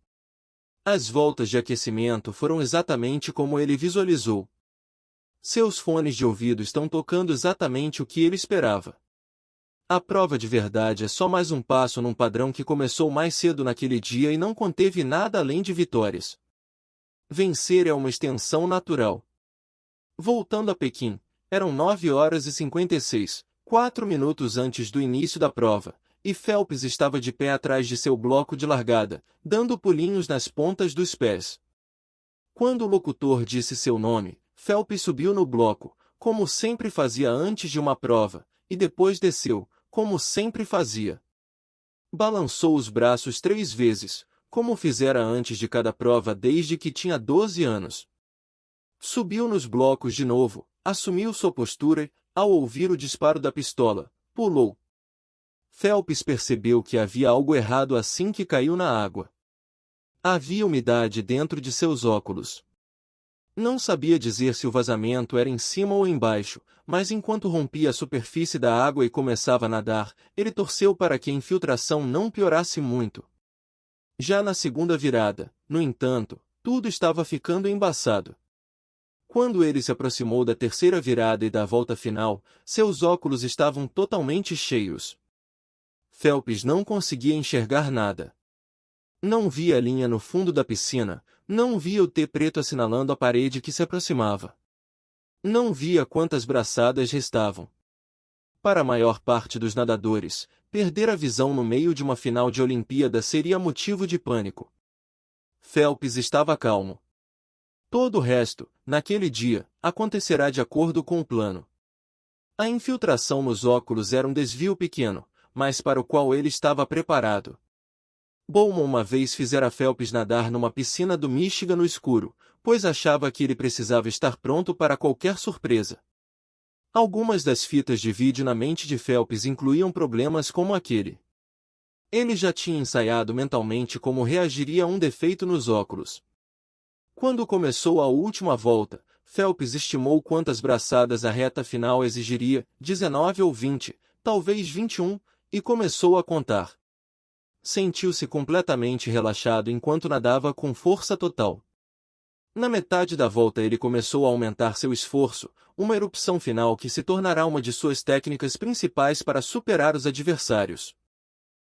Speaker 1: As voltas de aquecimento foram exatamente como ele visualizou. Seus fones de ouvido estão tocando exatamente o que ele esperava. A prova de verdade é só mais um passo num padrão que começou mais cedo naquele dia e não conteve nada além de vitórias. Vencer é uma extensão natural. Voltando a Pequim, eram 9h56, 4 minutos antes do início da prova, e Phelps estava de pé atrás de seu bloco de largada, dando pulinhos nas pontas dos pés. Quando o locutor disse seu nome, Phelps subiu no bloco, como sempre fazia antes de uma prova, e depois desceu, como sempre fazia. Balançou os braços 3 vezes, como fizera antes de cada prova desde que tinha 12 anos. Subiu nos blocos de novo, assumiu sua postura e, ao ouvir o disparo da pistola, pulou. Phelps percebeu que havia algo errado assim que caiu na água. Havia umidade dentro de seus óculos. Não sabia dizer se o vazamento era em cima ou embaixo, mas enquanto rompia a superfície da água e começava a nadar, ele torceu para que a infiltração não piorasse muito. Já na segunda virada, no entanto, tudo estava ficando embaçado. Quando ele se aproximou da terceira virada e da volta final, seus óculos estavam totalmente cheios. Phelps não conseguia enxergar nada. Não via a linha no fundo da piscina, não via o T preto assinalando a parede que se aproximava. Não via quantas braçadas restavam. Para a maior parte dos nadadores, perder a visão no meio de uma final de Olimpíada seria motivo de pânico. Phelps estava calmo. Todo o resto, naquele dia, acontecerá de acordo com o plano. A infiltração nos óculos era um desvio pequeno, mas para o qual ele estava preparado. Bowman uma vez fizera Phelps nadar numa piscina do Michigan no escuro, pois achava que ele precisava estar pronto para qualquer surpresa. Algumas das fitas de vídeo na mente de Phelps incluíam problemas como aquele. Ele já tinha ensaiado mentalmente como reagiria a um defeito nos óculos. Quando começou a última volta, Phelps estimou quantas braçadas a reta final exigiria, 19 ou 20, talvez 21, e começou a contar. Sentiu-se completamente relaxado enquanto nadava com força total. Na metade da volta ele começou a aumentar seu esforço, uma erupção final que se tornará uma de suas técnicas principais para superar os adversários.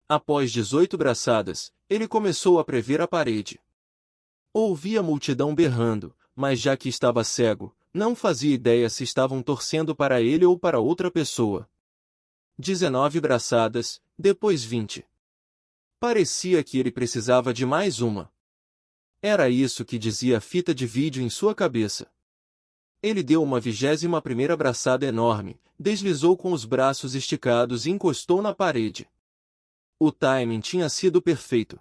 Speaker 1: Após 18 braçadas, ele começou a prever a parede. Ouvia a multidão berrando, mas já que estava cego, não fazia ideia se estavam torcendo para ele ou para outra pessoa. 19 braçadas, depois 20. Parecia que ele precisava de mais uma. Era isso que dizia a fita de vídeo em sua cabeça. Ele deu uma 21ª braçada enorme, deslizou com os braços esticados e encostou na parede. O timing tinha sido perfeito.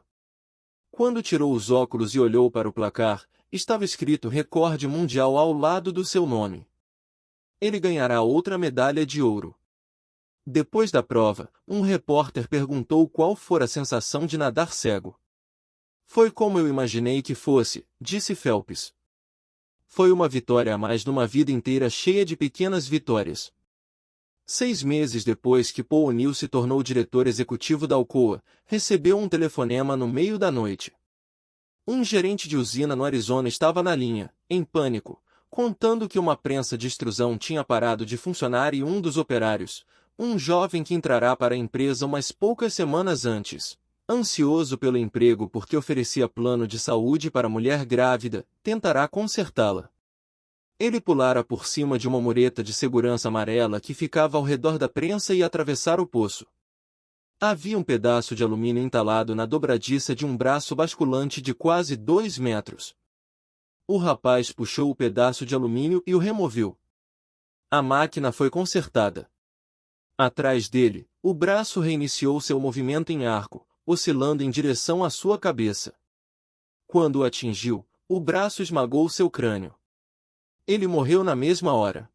Speaker 1: Quando tirou os óculos e olhou para o placar, estava escrito recorde mundial ao lado do seu nome. Ele ganhará outra medalha de ouro. Depois da prova, um repórter perguntou qual fora a sensação de nadar cego. Foi como eu imaginei que fosse, disse Phelps. Foi uma vitória a mais numa vida inteira cheia de pequenas vitórias. 6 meses depois que Paul O'Neill se tornou diretor executivo da Alcoa, recebeu um telefonema no meio da noite. Um gerente de usina no Arizona estava na linha, em pânico, contando que uma prensa de extrusão tinha parado de funcionar e um dos operários, um jovem que entrará para a empresa umas poucas semanas antes, ansioso pelo emprego porque oferecia plano de saúde para mulher grávida, tentará consertá-la. Ele pulara por cima de uma mureta de segurança amarela que ficava ao redor da prensa e atravessar o poço. Havia um pedaço de alumínio entalado na dobradiça de um braço basculante de quase 2 metros. O rapaz puxou o pedaço de alumínio e o removeu. A máquina foi consertada. Atrás dele, o braço reiniciou seu movimento em arco, oscilando em direção à sua cabeça. Quando o atingiu, o braço esmagou seu crânio. Ele morreu na mesma hora.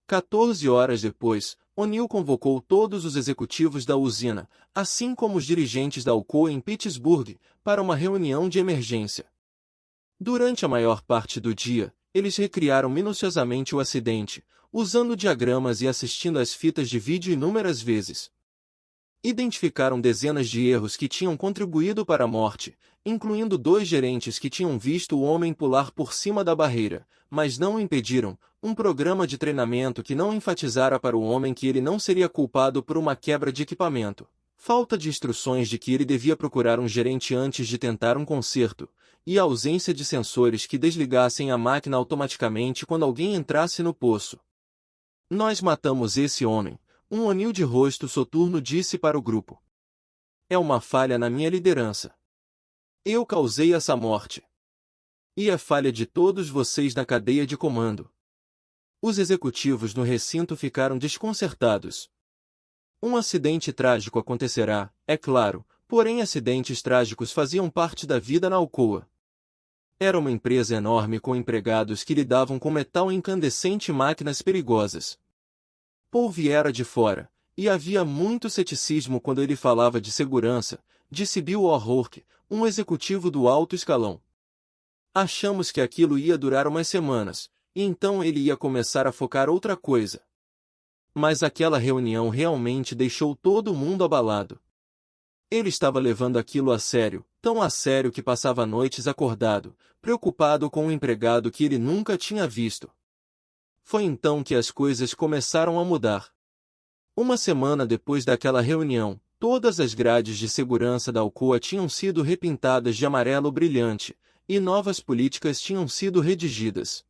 Speaker 1: 14 horas depois, O'Neill convocou todos os executivos da usina, assim como os dirigentes da Alcoa em Pittsburgh, para uma reunião de emergência. Durante a maior parte do dia, eles recriaram minuciosamente o acidente, usando diagramas e assistindo às fitas de vídeo inúmeras vezes. Identificaram dezenas de erros que tinham contribuído para a morte, incluindo 2 gerentes que tinham visto o homem pular por cima da barreira, mas não o impediram, um programa de treinamento que não enfatizara para o homem que ele não seria culpado por uma quebra de equipamento, falta de instruções de que ele devia procurar um gerente antes de tentar um conserto, e a ausência de sensores que desligassem a máquina automaticamente quando alguém entrasse no poço. Nós matamos esse homem. Um O'Neill de rosto soturno disse para o grupo. É uma falha na minha liderança. Eu causei essa morte. E é falha de todos vocês na cadeia de comando. Os executivos no recinto ficaram desconcertados. Um acidente trágico acontecerá, é claro, porém acidentes trágicos faziam parte da vida na Alcoa. Era uma empresa enorme com empregados que lidavam com metal incandescente e máquinas perigosas. Paul viera de fora, e havia muito ceticismo quando ele falava de segurança, disse Bill O'Rourke, um executivo do alto escalão. Achamos que aquilo ia durar umas semanas, e então ele ia começar a focar outra coisa. Mas aquela reunião realmente deixou todo mundo abalado. Ele estava levando aquilo a sério, tão a sério que passava noites acordado, preocupado com um empregado que ele nunca tinha visto. Foi então que as coisas começaram a mudar. Uma semana depois daquela reunião, todas as grades de segurança da Alcoa tinham sido repintadas de amarelo brilhante, e novas políticas tinham sido redigidas.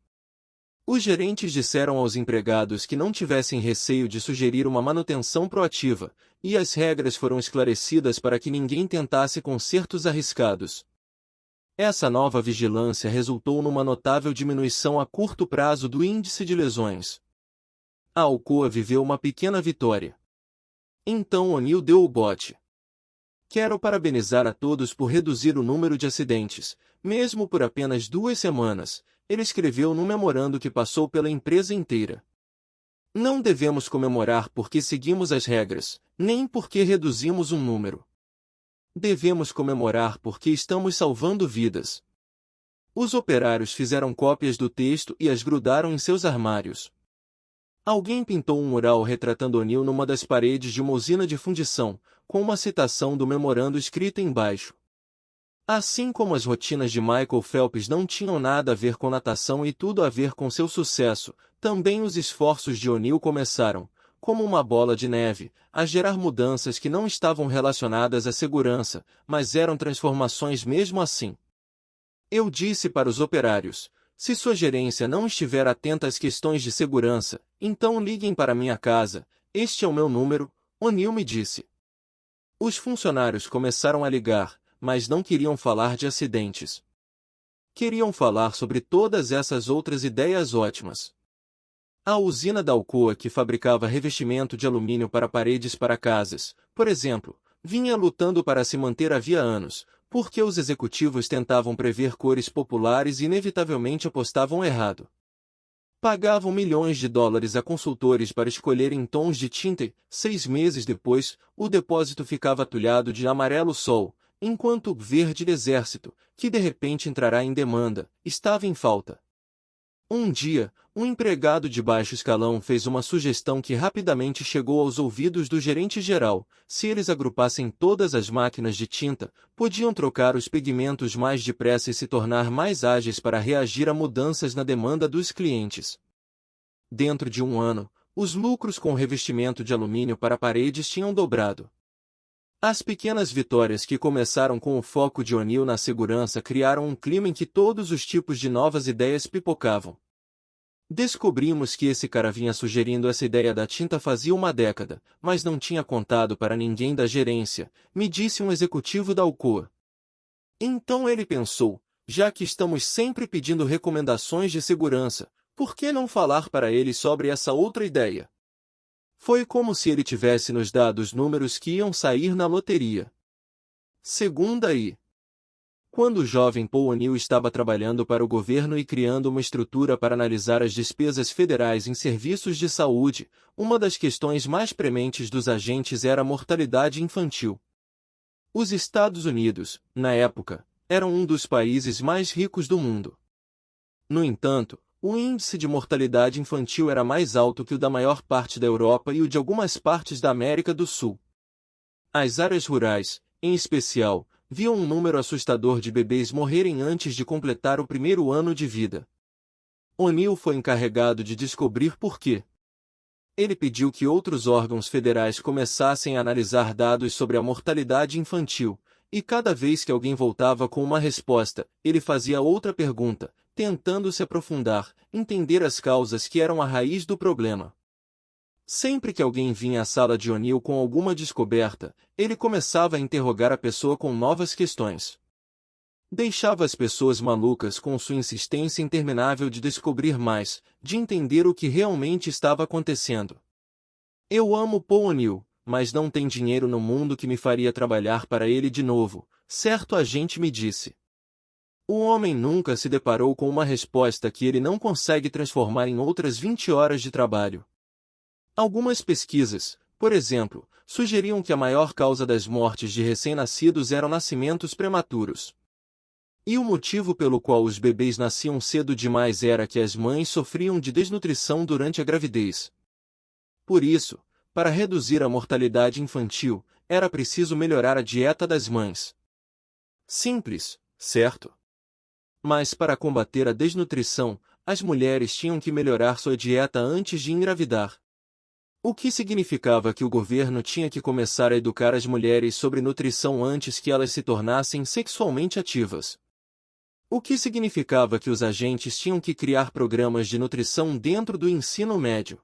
Speaker 1: Os gerentes disseram aos empregados que não tivessem receio de sugerir uma manutenção proativa, e as regras foram esclarecidas para que ninguém tentasse consertos arriscados. Essa nova vigilância resultou numa notável diminuição a curto prazo do índice de lesões. A Alcoa viveu uma pequena vitória. Então O'Neill deu o bote. Quero parabenizar a todos por reduzir o número de acidentes, mesmo por apenas 2 semanas, ele escreveu no memorando que passou pela empresa inteira. Não devemos comemorar porque seguimos as regras, nem porque reduzimos um número. Devemos comemorar porque estamos salvando vidas. Os operários fizeram cópias do texto e as grudaram em seus armários. Alguém pintou um mural retratando O'Neill numa das paredes de uma usina de fundição, com uma citação do memorando escrita embaixo. Assim como as rotinas de Michael Phelps não tinham nada a ver com natação e tudo a ver com seu sucesso, também os esforços de O'Neill começaram, como uma bola de neve, a gerar mudanças que não estavam relacionadas à segurança, mas eram transformações mesmo assim. Eu disse para os operários, se sua gerência não estiver atenta às questões de segurança, então liguem para minha casa, este é o meu número, O'Neill me disse. Os funcionários começaram a ligar, mas não queriam falar de acidentes. Queriam falar sobre todas essas outras ideias ótimas. A usina da Alcoa que fabricava revestimento de alumínio para paredes para casas, por exemplo, vinha lutando para se manter havia anos, porque os executivos tentavam prever cores populares e inevitavelmente apostavam errado. Pagavam milhões de dólares a consultores para escolherem tons de tinta e, 6 meses depois, o depósito ficava atulhado de amarelo sol, enquanto o verde exército, que de repente entrará em demanda, estava em falta. Um dia, um empregado de baixo escalão fez uma sugestão que rapidamente chegou aos ouvidos do gerente-geral. Se eles agrupassem todas as máquinas de tinta, podiam trocar os pigmentos mais depressa e se tornar mais ágeis para reagir a mudanças na demanda dos clientes. Dentro de um ano, os lucros com revestimento de alumínio para paredes tinham dobrado. As pequenas vitórias que começaram com o foco de O'Neill na segurança criaram um clima em que todos os tipos de novas ideias pipocavam. Descobrimos que esse cara vinha sugerindo essa ideia da tinta fazia uma década, mas não tinha contado para ninguém da gerência, me disse um executivo da Alcoa. Então ele pensou, já que estamos sempre pedindo recomendações de segurança, por que não falar para ele sobre essa outra ideia? Foi como se ele tivesse nos dado os números que iam sair na loteria. Segunda e... Quando o jovem Paul O'Neill estava trabalhando para o governo e criando uma estrutura para analisar as despesas federais em serviços de saúde, uma das questões mais prementes dos agentes era a mortalidade infantil. Os Estados Unidos, na época, eram um dos países mais ricos do mundo. No entanto, o índice de mortalidade infantil era mais alto que o da maior parte da Europa e o de algumas partes da América do Sul. As áreas rurais, em especial, viam um número assustador de bebês morrerem antes de completar o primeiro ano de vida. O'Neill foi encarregado de descobrir por quê. Ele pediu que outros órgãos federais começassem a analisar dados sobre a mortalidade infantil, e cada vez que alguém voltava com uma resposta, ele fazia outra pergunta, tentando se aprofundar, entender as causas que eram a raiz do problema. Sempre que alguém vinha à sala de O'Neill com alguma descoberta, ele começava a interrogar a pessoa com novas questões. Deixava as pessoas malucas com sua insistência interminável de descobrir mais, de entender o que realmente estava acontecendo. Eu amo Paul O'Neill, mas não tem dinheiro no mundo que me faria trabalhar para ele de novo, certo agente me disse. O homem nunca se deparou com uma resposta que ele não consegue transformar em outras 20 horas de trabalho. Algumas pesquisas, por exemplo, sugeriam que a maior causa das mortes de recém-nascidos eram nascimentos prematuros. E o motivo pelo qual os bebês nasciam cedo demais era que as mães sofriam de desnutrição durante a gravidez. Por isso, para reduzir a mortalidade infantil, era preciso melhorar a dieta das mães. Simples, certo? Mas para combater a desnutrição, as mulheres tinham que melhorar sua dieta antes de engravidar. O que significava que o governo tinha que começar a educar as mulheres sobre nutrição antes que elas se tornassem sexualmente ativas. O que significava que os agentes tinham que criar programas de nutrição dentro do ensino médio.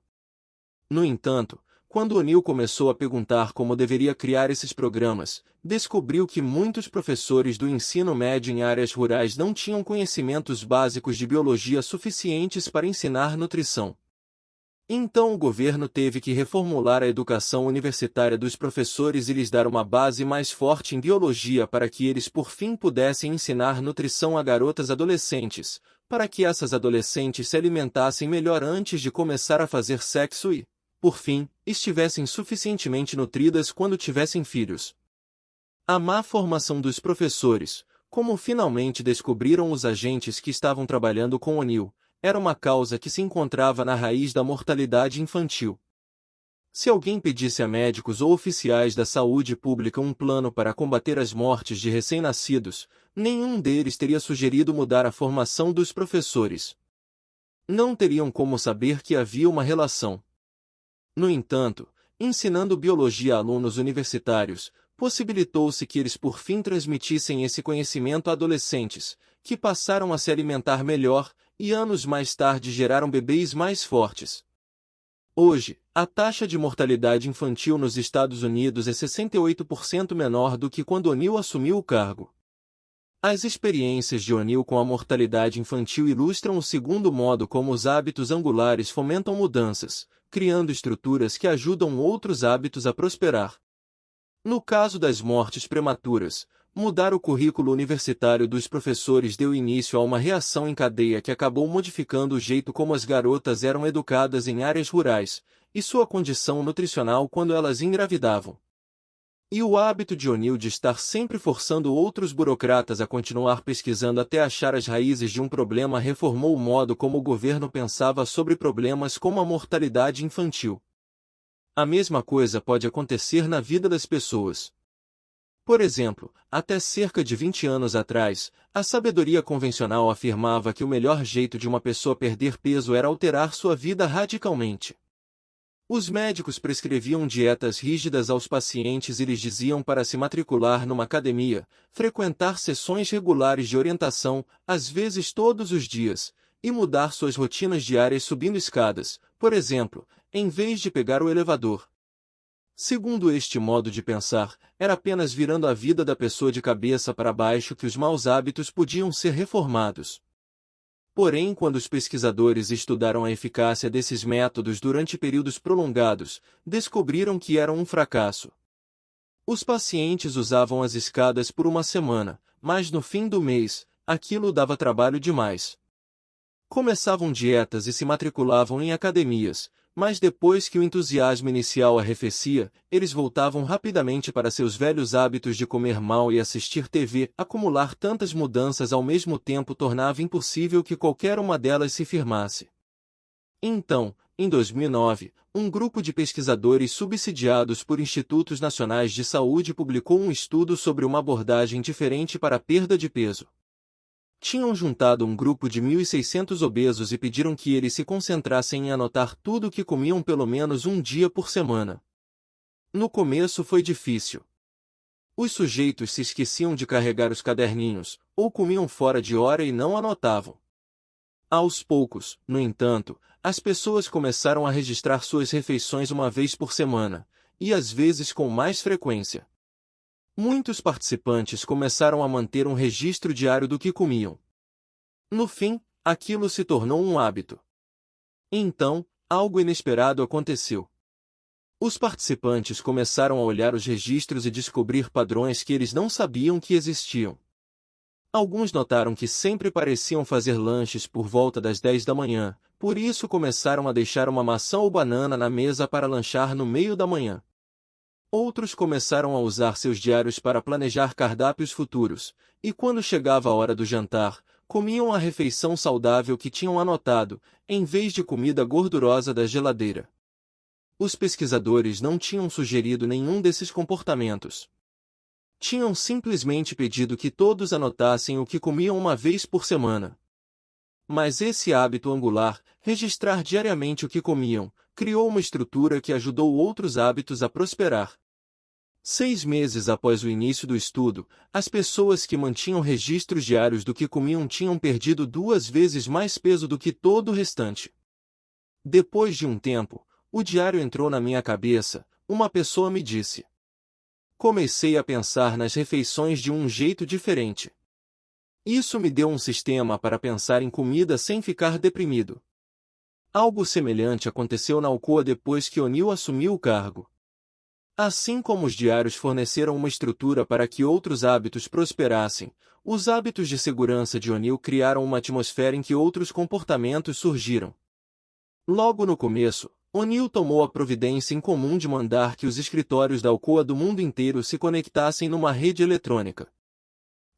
Speaker 1: No entanto, quando O'Neill começou a perguntar como deveria criar esses programas, descobriu que muitos professores do ensino médio em áreas rurais não tinham conhecimentos básicos de biologia suficientes para ensinar nutrição. Então o governo teve que reformular a educação universitária dos professores e lhes dar uma base mais forte em biologia para que eles por fim pudessem ensinar nutrição a garotas adolescentes, para que essas adolescentes se alimentassem melhor antes de começar a fazer sexo e, por fim, estivessem suficientemente nutridas quando tivessem filhos. A má formação dos professores, como finalmente descobriram os agentes que estavam trabalhando com O'Neill, era uma causa que se encontrava na raiz da mortalidade infantil. Se alguém pedisse a médicos ou oficiais da saúde pública um plano para combater as mortes de recém-nascidos, nenhum deles teria sugerido mudar a formação dos professores. Não teriam como saber que havia uma relação. No entanto, ensinando biologia a alunos universitários, possibilitou-se que eles por fim transmitissem esse conhecimento a adolescentes, que passaram a se alimentar melhor, e anos mais tarde geraram bebês mais fortes. Hoje, a taxa de mortalidade infantil nos Estados Unidos é 68% menor do que quando O'Neill assumiu o cargo. As experiências de O'Neill com a mortalidade infantil ilustram o segundo modo como os hábitos angulares fomentam mudanças, criando estruturas que ajudam outros hábitos a prosperar. No caso das mortes prematuras, mudar o currículo universitário dos professores deu início a uma reação em cadeia que acabou modificando o jeito como as garotas eram educadas em áreas rurais, e sua condição nutricional quando elas engravidavam. E o hábito de O'Neill de estar sempre forçando outros burocratas a continuar pesquisando até achar as raízes de um problema reformou o modo como o governo pensava sobre problemas como a mortalidade infantil. A mesma coisa pode acontecer na vida das pessoas. Por exemplo, até cerca de 20 anos atrás, a sabedoria convencional afirmava que o melhor jeito de uma pessoa perder peso era alterar sua vida radicalmente. Os médicos prescreviam dietas rígidas aos pacientes e lhes diziam para se matricular numa academia, frequentar sessões regulares de orientação, às vezes todos os dias, e mudar suas rotinas diárias subindo escadas, por exemplo, em vez de pegar o elevador. Segundo este modo de pensar, era apenas virando a vida da pessoa de cabeça para baixo que os maus hábitos podiam ser reformados. Porém, quando os pesquisadores estudaram a eficácia desses métodos durante períodos prolongados, descobriram que eram um fracasso. Os pacientes usavam as escadas por uma semana, mas no fim do mês, aquilo dava trabalho demais. Começavam dietas e se matriculavam em academias, mas depois que o entusiasmo inicial arrefecia, eles voltavam rapidamente para seus velhos hábitos de comer mal e assistir TV. Acumular tantas mudanças ao mesmo tempo tornava impossível que qualquer uma delas se firmasse. Então, Em 2009, um grupo de pesquisadores subsidiados por institutos nacionais de saúde publicou um estudo sobre uma abordagem diferente para a perda de peso. Tinham juntado um grupo de 1.600 obesos e pediram que eles se concentrassem em anotar tudo o que comiam pelo menos um dia por semana. No começo foi difícil. Os sujeitos se esqueciam de carregar os caderninhos, ou comiam fora de hora e não anotavam. Aos poucos, no entanto, as pessoas começaram a registrar suas refeições uma vez por semana, e às vezes com mais frequência. Muitos participantes começaram a manter um registro diário do que comiam. No fim, aquilo se tornou um hábito. Então, algo inesperado aconteceu. Os participantes começaram a olhar os registros e descobrir padrões que eles não sabiam que existiam. Alguns notaram que sempre pareciam fazer lanches por volta das 10 da manhã, por isso começaram a deixar uma maçã ou banana na mesa para lanchar no meio da manhã. Outros começaram a usar seus diários para planejar cardápios futuros, e quando chegava a hora do jantar, comiam a refeição saudável que tinham anotado, em vez de comida gordurosa da geladeira. Os pesquisadores não tinham sugerido nenhum desses comportamentos. Tinham simplesmente pedido que todos anotassem o que comiam uma vez por semana. Mas esse hábito angular, registrar diariamente o que comiam, criou uma estrutura que ajudou outros hábitos a prosperar. 6 meses após o início do estudo, as pessoas que mantinham registros diários do que comiam tinham perdido 2 vezes mais peso do que todo o restante. Depois de um tempo, o diário entrou na minha cabeça, uma pessoa me disse. Comecei a pensar nas refeições de um jeito diferente. Isso me deu um sistema para pensar em comida sem ficar deprimido. Algo semelhante aconteceu na Alcoa depois que O'Neill assumiu o cargo. Assim como os diários forneceram uma estrutura para que outros hábitos prosperassem, os hábitos de segurança de O'Neill criaram uma atmosfera em que outros comportamentos surgiram. Logo no começo, O'Neill tomou a providência incomum de mandar que os escritórios da Alcoa do mundo inteiro se conectassem numa rede eletrônica.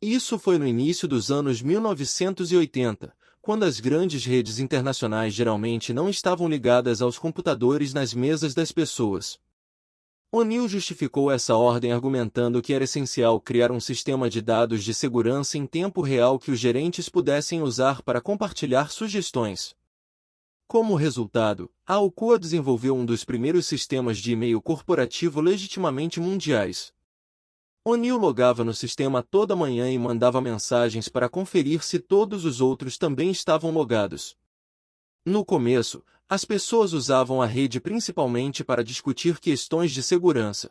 Speaker 1: Isso foi no início dos anos 1980, quando as grandes redes internacionais geralmente não estavam ligadas aos computadores nas mesas das pessoas. O'Neill justificou essa ordem argumentando que era essencial criar um sistema de dados de segurança em tempo real que os gerentes pudessem usar para compartilhar sugestões. Como resultado, a Alcoa desenvolveu um dos primeiros sistemas de e-mail corporativo legitimamente mundiais. O'Neill logava no sistema toda manhã e mandava mensagens para conferir se todos os outros também estavam logados. No começo, as pessoas usavam a rede principalmente para discutir questões de segurança.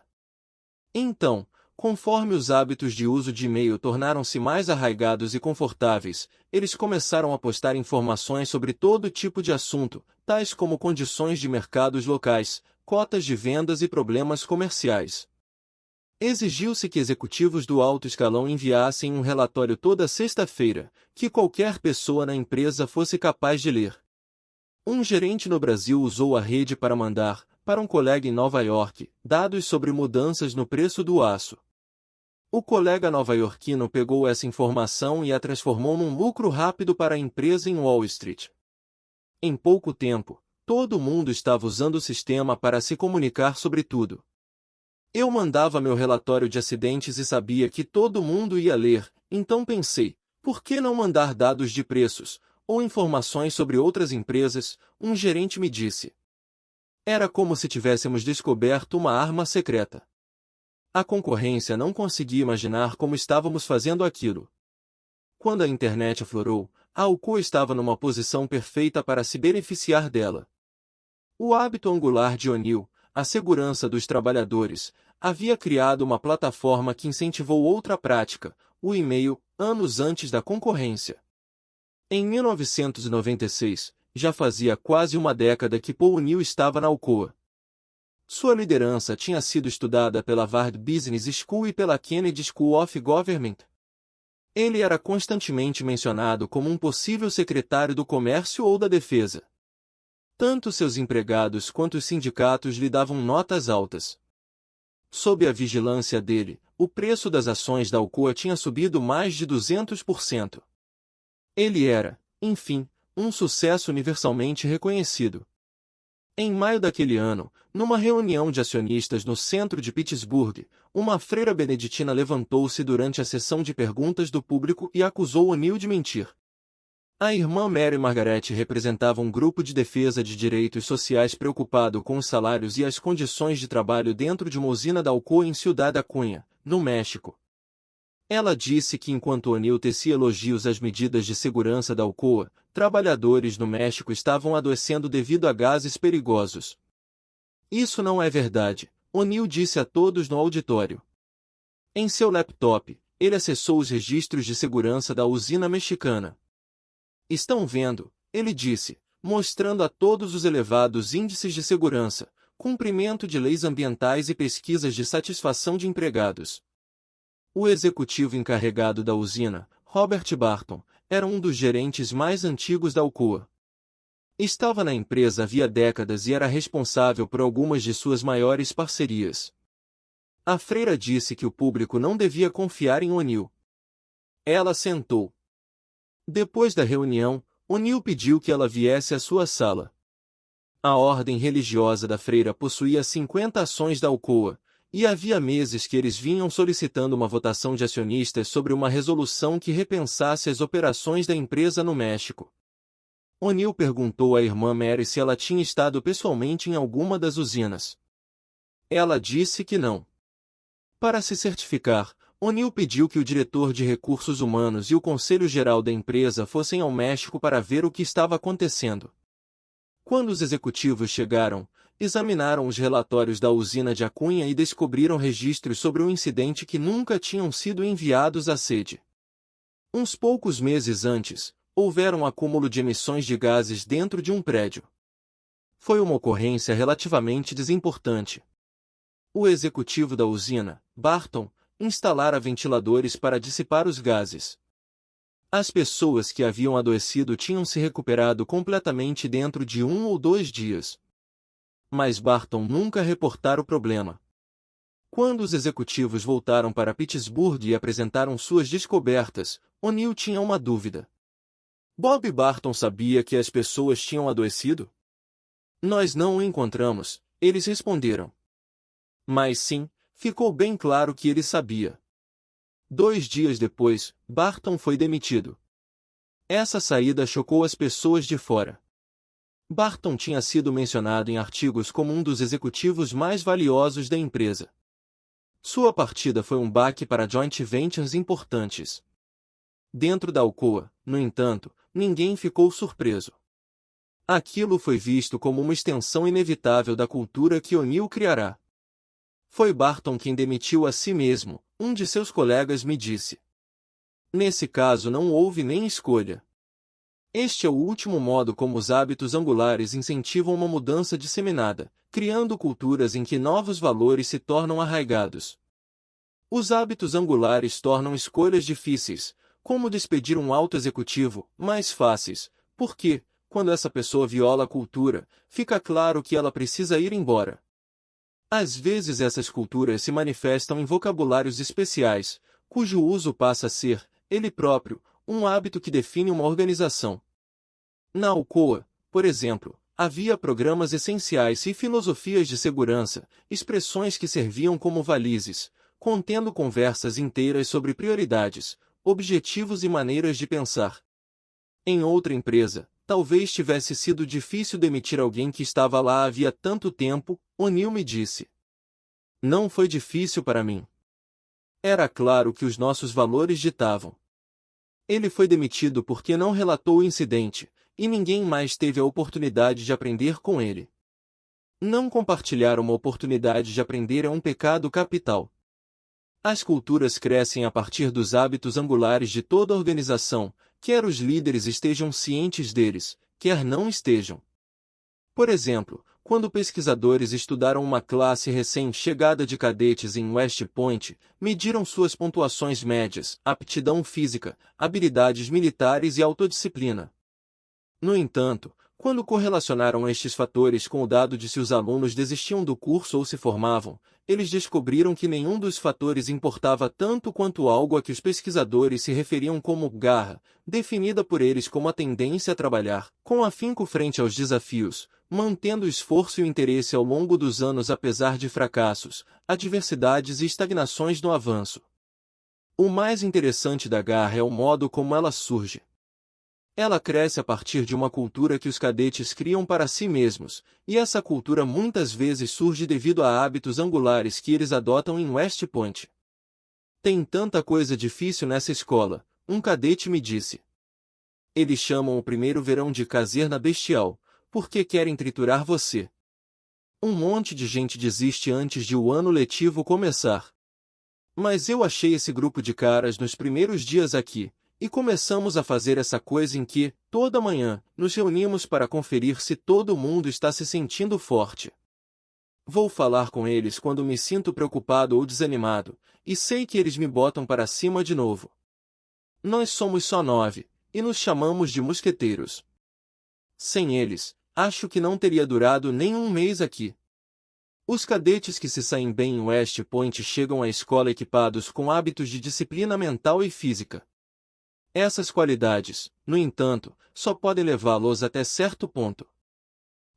Speaker 1: Então, conforme os hábitos de uso de e-mail tornaram-se mais arraigados e confortáveis, eles começaram a postar informações sobre todo tipo de assunto, tais como condições de mercados locais, cotas de vendas e problemas comerciais. Exigiu-se que executivos do alto escalão enviassem um relatório toda sexta-feira, que qualquer pessoa na empresa fosse capaz de ler. Um gerente no Brasil usou a rede para mandar, para um colega em Nova York, dados sobre mudanças no preço do aço. O colega nova-iorquino pegou essa informação e a transformou num lucro rápido para a empresa em Wall Street. Em pouco tempo, todo mundo estava usando o sistema para se comunicar sobre tudo. Eu mandava meu relatório de acidentes e sabia que todo mundo ia ler, então pensei, por que não mandar dados de preços, ou informações sobre outras empresas? Um gerente me disse. Era como se tivéssemos descoberto uma arma secreta. A concorrência não conseguia imaginar como estávamos fazendo aquilo. Quando a internet aflorou, a Alcoa estava numa posição perfeita para se beneficiar dela. O hábito angular de O'Neill, a segurança dos trabalhadores, havia criado uma plataforma que incentivou outra prática, o e-mail, anos antes da concorrência. Em 1996, já fazia quase uma década que Paul O'Neill estava na Alcoa. Sua liderança tinha sido estudada pela Harvard Business School e pela Kennedy School of Government. Ele era constantemente mencionado como um possível secretário do Comércio ou da Defesa. Tanto seus empregados quanto os sindicatos lhe davam notas altas. Sob a vigilância dele, o preço das ações da Alcoa tinha subido mais de 200%. Ele era, enfim, um sucesso universalmente reconhecido. Em maio daquele ano, numa reunião de acionistas no centro de Pittsburgh, uma freira beneditina levantou-se durante a sessão de perguntas do público e acusou O'Neill de mentir. A irmã Mary Margaret representava um grupo de defesa de direitos sociais preocupado com os salários e as condições de trabalho dentro de uma usina da Alcoa em Ciudad Acuña, no México. Ela disse que enquanto O'Neill tecia elogios às medidas de segurança da Alcoa, trabalhadores no México estavam adoecendo devido a gases perigosos. Isso não é verdade, O'Neill disse a todos no auditório. Em seu laptop, ele acessou os registros de segurança da usina mexicana. Estão vendo, ele disse, mostrando a todos os elevados índices de segurança, cumprimento de leis ambientais e pesquisas de satisfação de empregados. O executivo encarregado da usina, Robert Barton, era um dos gerentes mais antigos da Alcoa. Estava na empresa havia décadas e era responsável por algumas de suas maiores parcerias. A freira disse que o público não devia confiar em O'Neill. Ela sentou. Depois da reunião, O'Neill pediu que ela viesse à sua sala. A ordem religiosa da freira possuía 50 ações da Alcoa, e havia meses que eles vinham solicitando uma votação de acionistas sobre uma resolução que repensasse as operações da empresa no México. O'Neill perguntou à irmã Mary se ela tinha estado pessoalmente em alguma das usinas. Ela disse que não. Para se certificar, O'Neill pediu que o diretor de recursos humanos e o conselho geral da empresa fossem ao México para ver o que estava acontecendo. Quando os executivos chegaram, examinaram os relatórios da usina de Acuña e descobriram registros sobre o incidente que nunca tinham sido enviados à sede. Uns poucos meses antes, houvera um acúmulo de emissões de gases dentro de um prédio. Foi uma ocorrência relativamente desimportante. O executivo da usina, Barton, instalara ventiladores para dissipar os gases. As pessoas que haviam adoecido tinham se recuperado completamente dentro de 1 ou 2 dias. Mas Barton nunca reportara o problema. Quando os executivos voltaram para Pittsburgh e apresentaram suas descobertas, O'Neill tinha uma dúvida. Bob Barton sabia que as pessoas tinham adoecido? Nós não o encontramos, eles responderam. Mas sim, ficou bem claro que ele sabia. 2 dias depois, Barton foi demitido. Essa saída chocou as pessoas de fora. Barton tinha sido mencionado em artigos como um dos executivos mais valiosos da empresa. Sua partida foi um baque para joint ventures importantes. Dentro da Alcoa, no entanto, ninguém ficou surpreso. Aquilo foi visto como uma extensão inevitável da cultura que O'Neill criará. Foi Barton quem demitiu a si mesmo, um de seus colegas me disse. Nesse caso não houve nem escolha. Este é o último modo como os hábitos angulares incentivam uma mudança disseminada, criando culturas em que novos valores se tornam arraigados. Os hábitos angulares tornam escolhas difíceis, como despedir um alto executivo, mais fáceis, porque, quando essa pessoa viola a cultura, fica claro que ela precisa ir embora. Às vezes essas culturas se manifestam em vocabulários especiais, cujo uso passa a ser, ele próprio, um hábito que define uma organização. Na Alcoa, por exemplo, havia programas essenciais e filosofias de segurança, expressões que serviam como valizes, contendo conversas inteiras sobre prioridades, objetivos e maneiras de pensar. Em outra empresa, talvez tivesse sido difícil demitir alguém que estava lá havia tanto tempo, O'Neill me disse. Não foi difícil para mim. Era claro que os nossos valores ditavam. Ele foi demitido porque não relatou o incidente, e ninguém mais teve a oportunidade de aprender com ele. Não compartilhar uma oportunidade de aprender é um pecado capital. As culturas crescem a partir dos hábitos angulares de toda a organização, quer os líderes estejam cientes deles, quer não estejam. Por exemplo, quando pesquisadores estudaram uma classe recém-chegada de cadetes em West Point, mediram suas pontuações médias, aptidão física, habilidades militares e autodisciplina. No entanto, quando correlacionaram estes fatores com o dado de se os alunos desistiam do curso ou se formavam, eles descobriram que nenhum dos fatores importava tanto quanto algo a que os pesquisadores se referiam como garra, definida por eles como a tendência a trabalhar, com afinco frente aos desafios, mantendo o esforço e o interesse ao longo dos anos apesar de fracassos, adversidades e estagnações no avanço. O mais interessante da garra é o modo como ela surge. Ela cresce a partir de uma cultura que os cadetes criam para si mesmos, e essa cultura muitas vezes surge devido a hábitos angulares que eles adotam em West Point. Tem tanta coisa difícil nessa escola, um cadete me disse. Eles chamam o primeiro verão de caserna bestial, porque querem triturar você. Um monte de gente desiste antes de o ano letivo começar. Mas eu achei esse grupo de caras nos primeiros dias aqui, e começamos a fazer essa coisa em que, toda manhã, nos reunimos para conferir se todo mundo está se sentindo forte. Vou falar com eles quando me sinto preocupado ou desanimado, e sei que eles me botam para cima de novo. Nós somos só 9, e nos chamamos de mosqueteiros. Sem eles, acho que não teria durado nem um mês aqui. Os cadetes que se saem bem em West Point chegam à escola equipados com hábitos de disciplina mental e física. Essas qualidades, no entanto, só podem levá-los até certo ponto.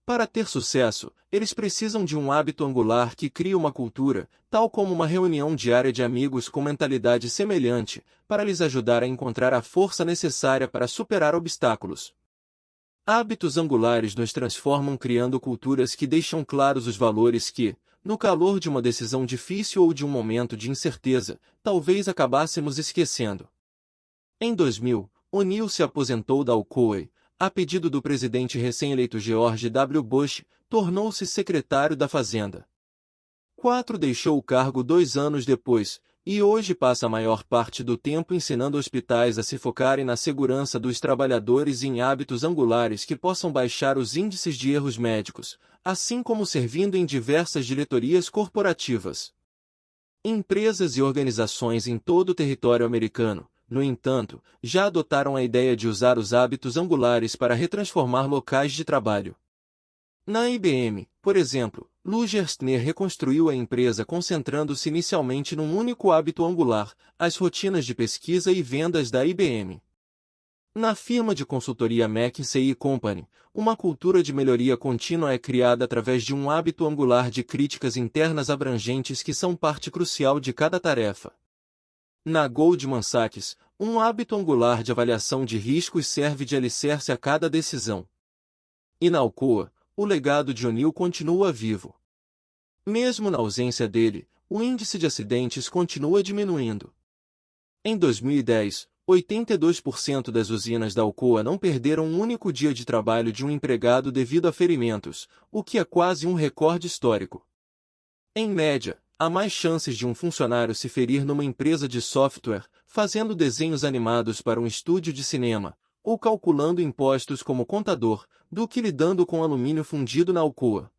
Speaker 1: Para ter sucesso, eles precisam de um hábito angular que crie uma cultura, tal como uma reunião diária de amigos com mentalidade semelhante, para lhes ajudar a encontrar a força necessária para superar obstáculos. Hábitos angulares nos transformam criando culturas que deixam claros os valores que, no calor de uma decisão difícil ou de um momento de incerteza, talvez acabássemos esquecendo. Em 2000, O'Neill se aposentou da Alcoa, a pedido do presidente recém-eleito George W. Bush, tornou-se secretário da Fazenda. 4 deixou o cargo 2 anos depois, e hoje passa a maior parte do tempo ensinando hospitais a se focarem na segurança dos trabalhadores e em hábitos angulares que possam baixar os índices de erros médicos, assim como servindo em diversas diretorias corporativas. Empresas e organizações em todo o território americano, no entanto, já adotaram a ideia de usar os hábitos angulares para retransformar locais de trabalho. Na IBM, por exemplo, Lou Gerstner reconstruiu a empresa concentrando-se inicialmente num único hábito angular, as rotinas de pesquisa e vendas da IBM. Na firma de consultoria McKinsey & Company, uma cultura de melhoria contínua é criada através de um hábito angular de críticas internas abrangentes que são parte crucial de cada tarefa. Na Goldman Sachs, um hábito angular de avaliação de riscos serve de alicerce a cada decisão. E na Alcoa, o legado de O'Neill continua vivo. Mesmo na ausência dele, o índice de acidentes continua diminuindo. Em 2010, 82% das usinas da Alcoa não perderam um único dia de trabalho de um empregado devido a ferimentos, o que é quase um recorde histórico. Em média, há mais chances de um funcionário se ferir numa empresa de software, fazendo desenhos animados para um estúdio de cinema, ou calculando impostos como contador, do que lidando com alumínio fundido na Alcoa.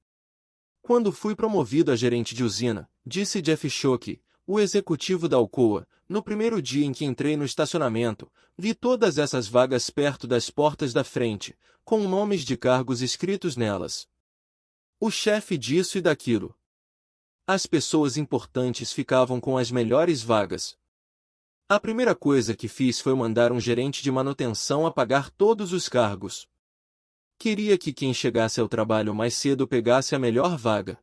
Speaker 1: Quando fui promovido a gerente de usina, disse Jeff Shockey, o executivo da Alcoa, no primeiro dia em que entrei no estacionamento, vi todas essas vagas perto das portas da frente, com nomes de cargos escritos nelas. O chefe disso e daquilo. As pessoas importantes ficavam com as melhores vagas. A primeira coisa que fiz foi mandar um gerente de manutenção apagar todos os cargos. Queria que quem chegasse ao trabalho mais cedo pegasse a melhor vaga.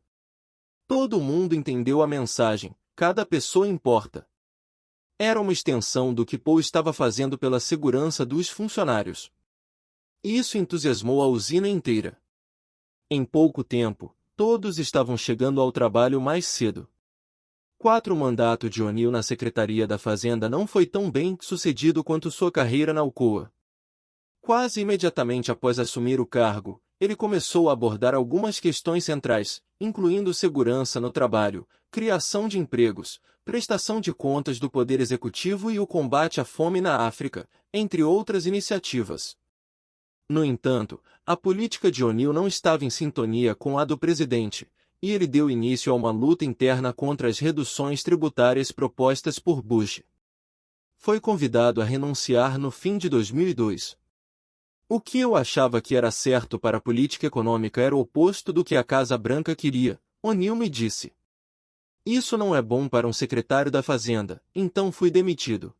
Speaker 1: Todo mundo entendeu a mensagem, cada pessoa importa. Era uma extensão do que Paul estava fazendo pela segurança dos funcionários. Isso entusiasmou a usina inteira. Em pouco tempo, todos estavam chegando ao trabalho mais cedo. 4 O mandato de O'Neill na Secretaria da Fazenda não foi tão bem sucedido quanto sua carreira na Alcoa. Quase imediatamente após assumir o cargo, ele começou a abordar algumas questões centrais, incluindo segurança no trabalho, criação de empregos, prestação de contas do Poder Executivo e o combate à fome na África, entre outras iniciativas. No entanto, a política de O'Neill não estava em sintonia com a do presidente, e ele deu início a uma luta interna contra as reduções tributárias propostas por Bush. Foi convidado a renunciar no fim de 2002. O que eu achava que era certo para a política econômica era o oposto do que a Casa Branca queria, O'Neill me disse. Isso não é bom para um secretário da Fazenda, então fui demitido.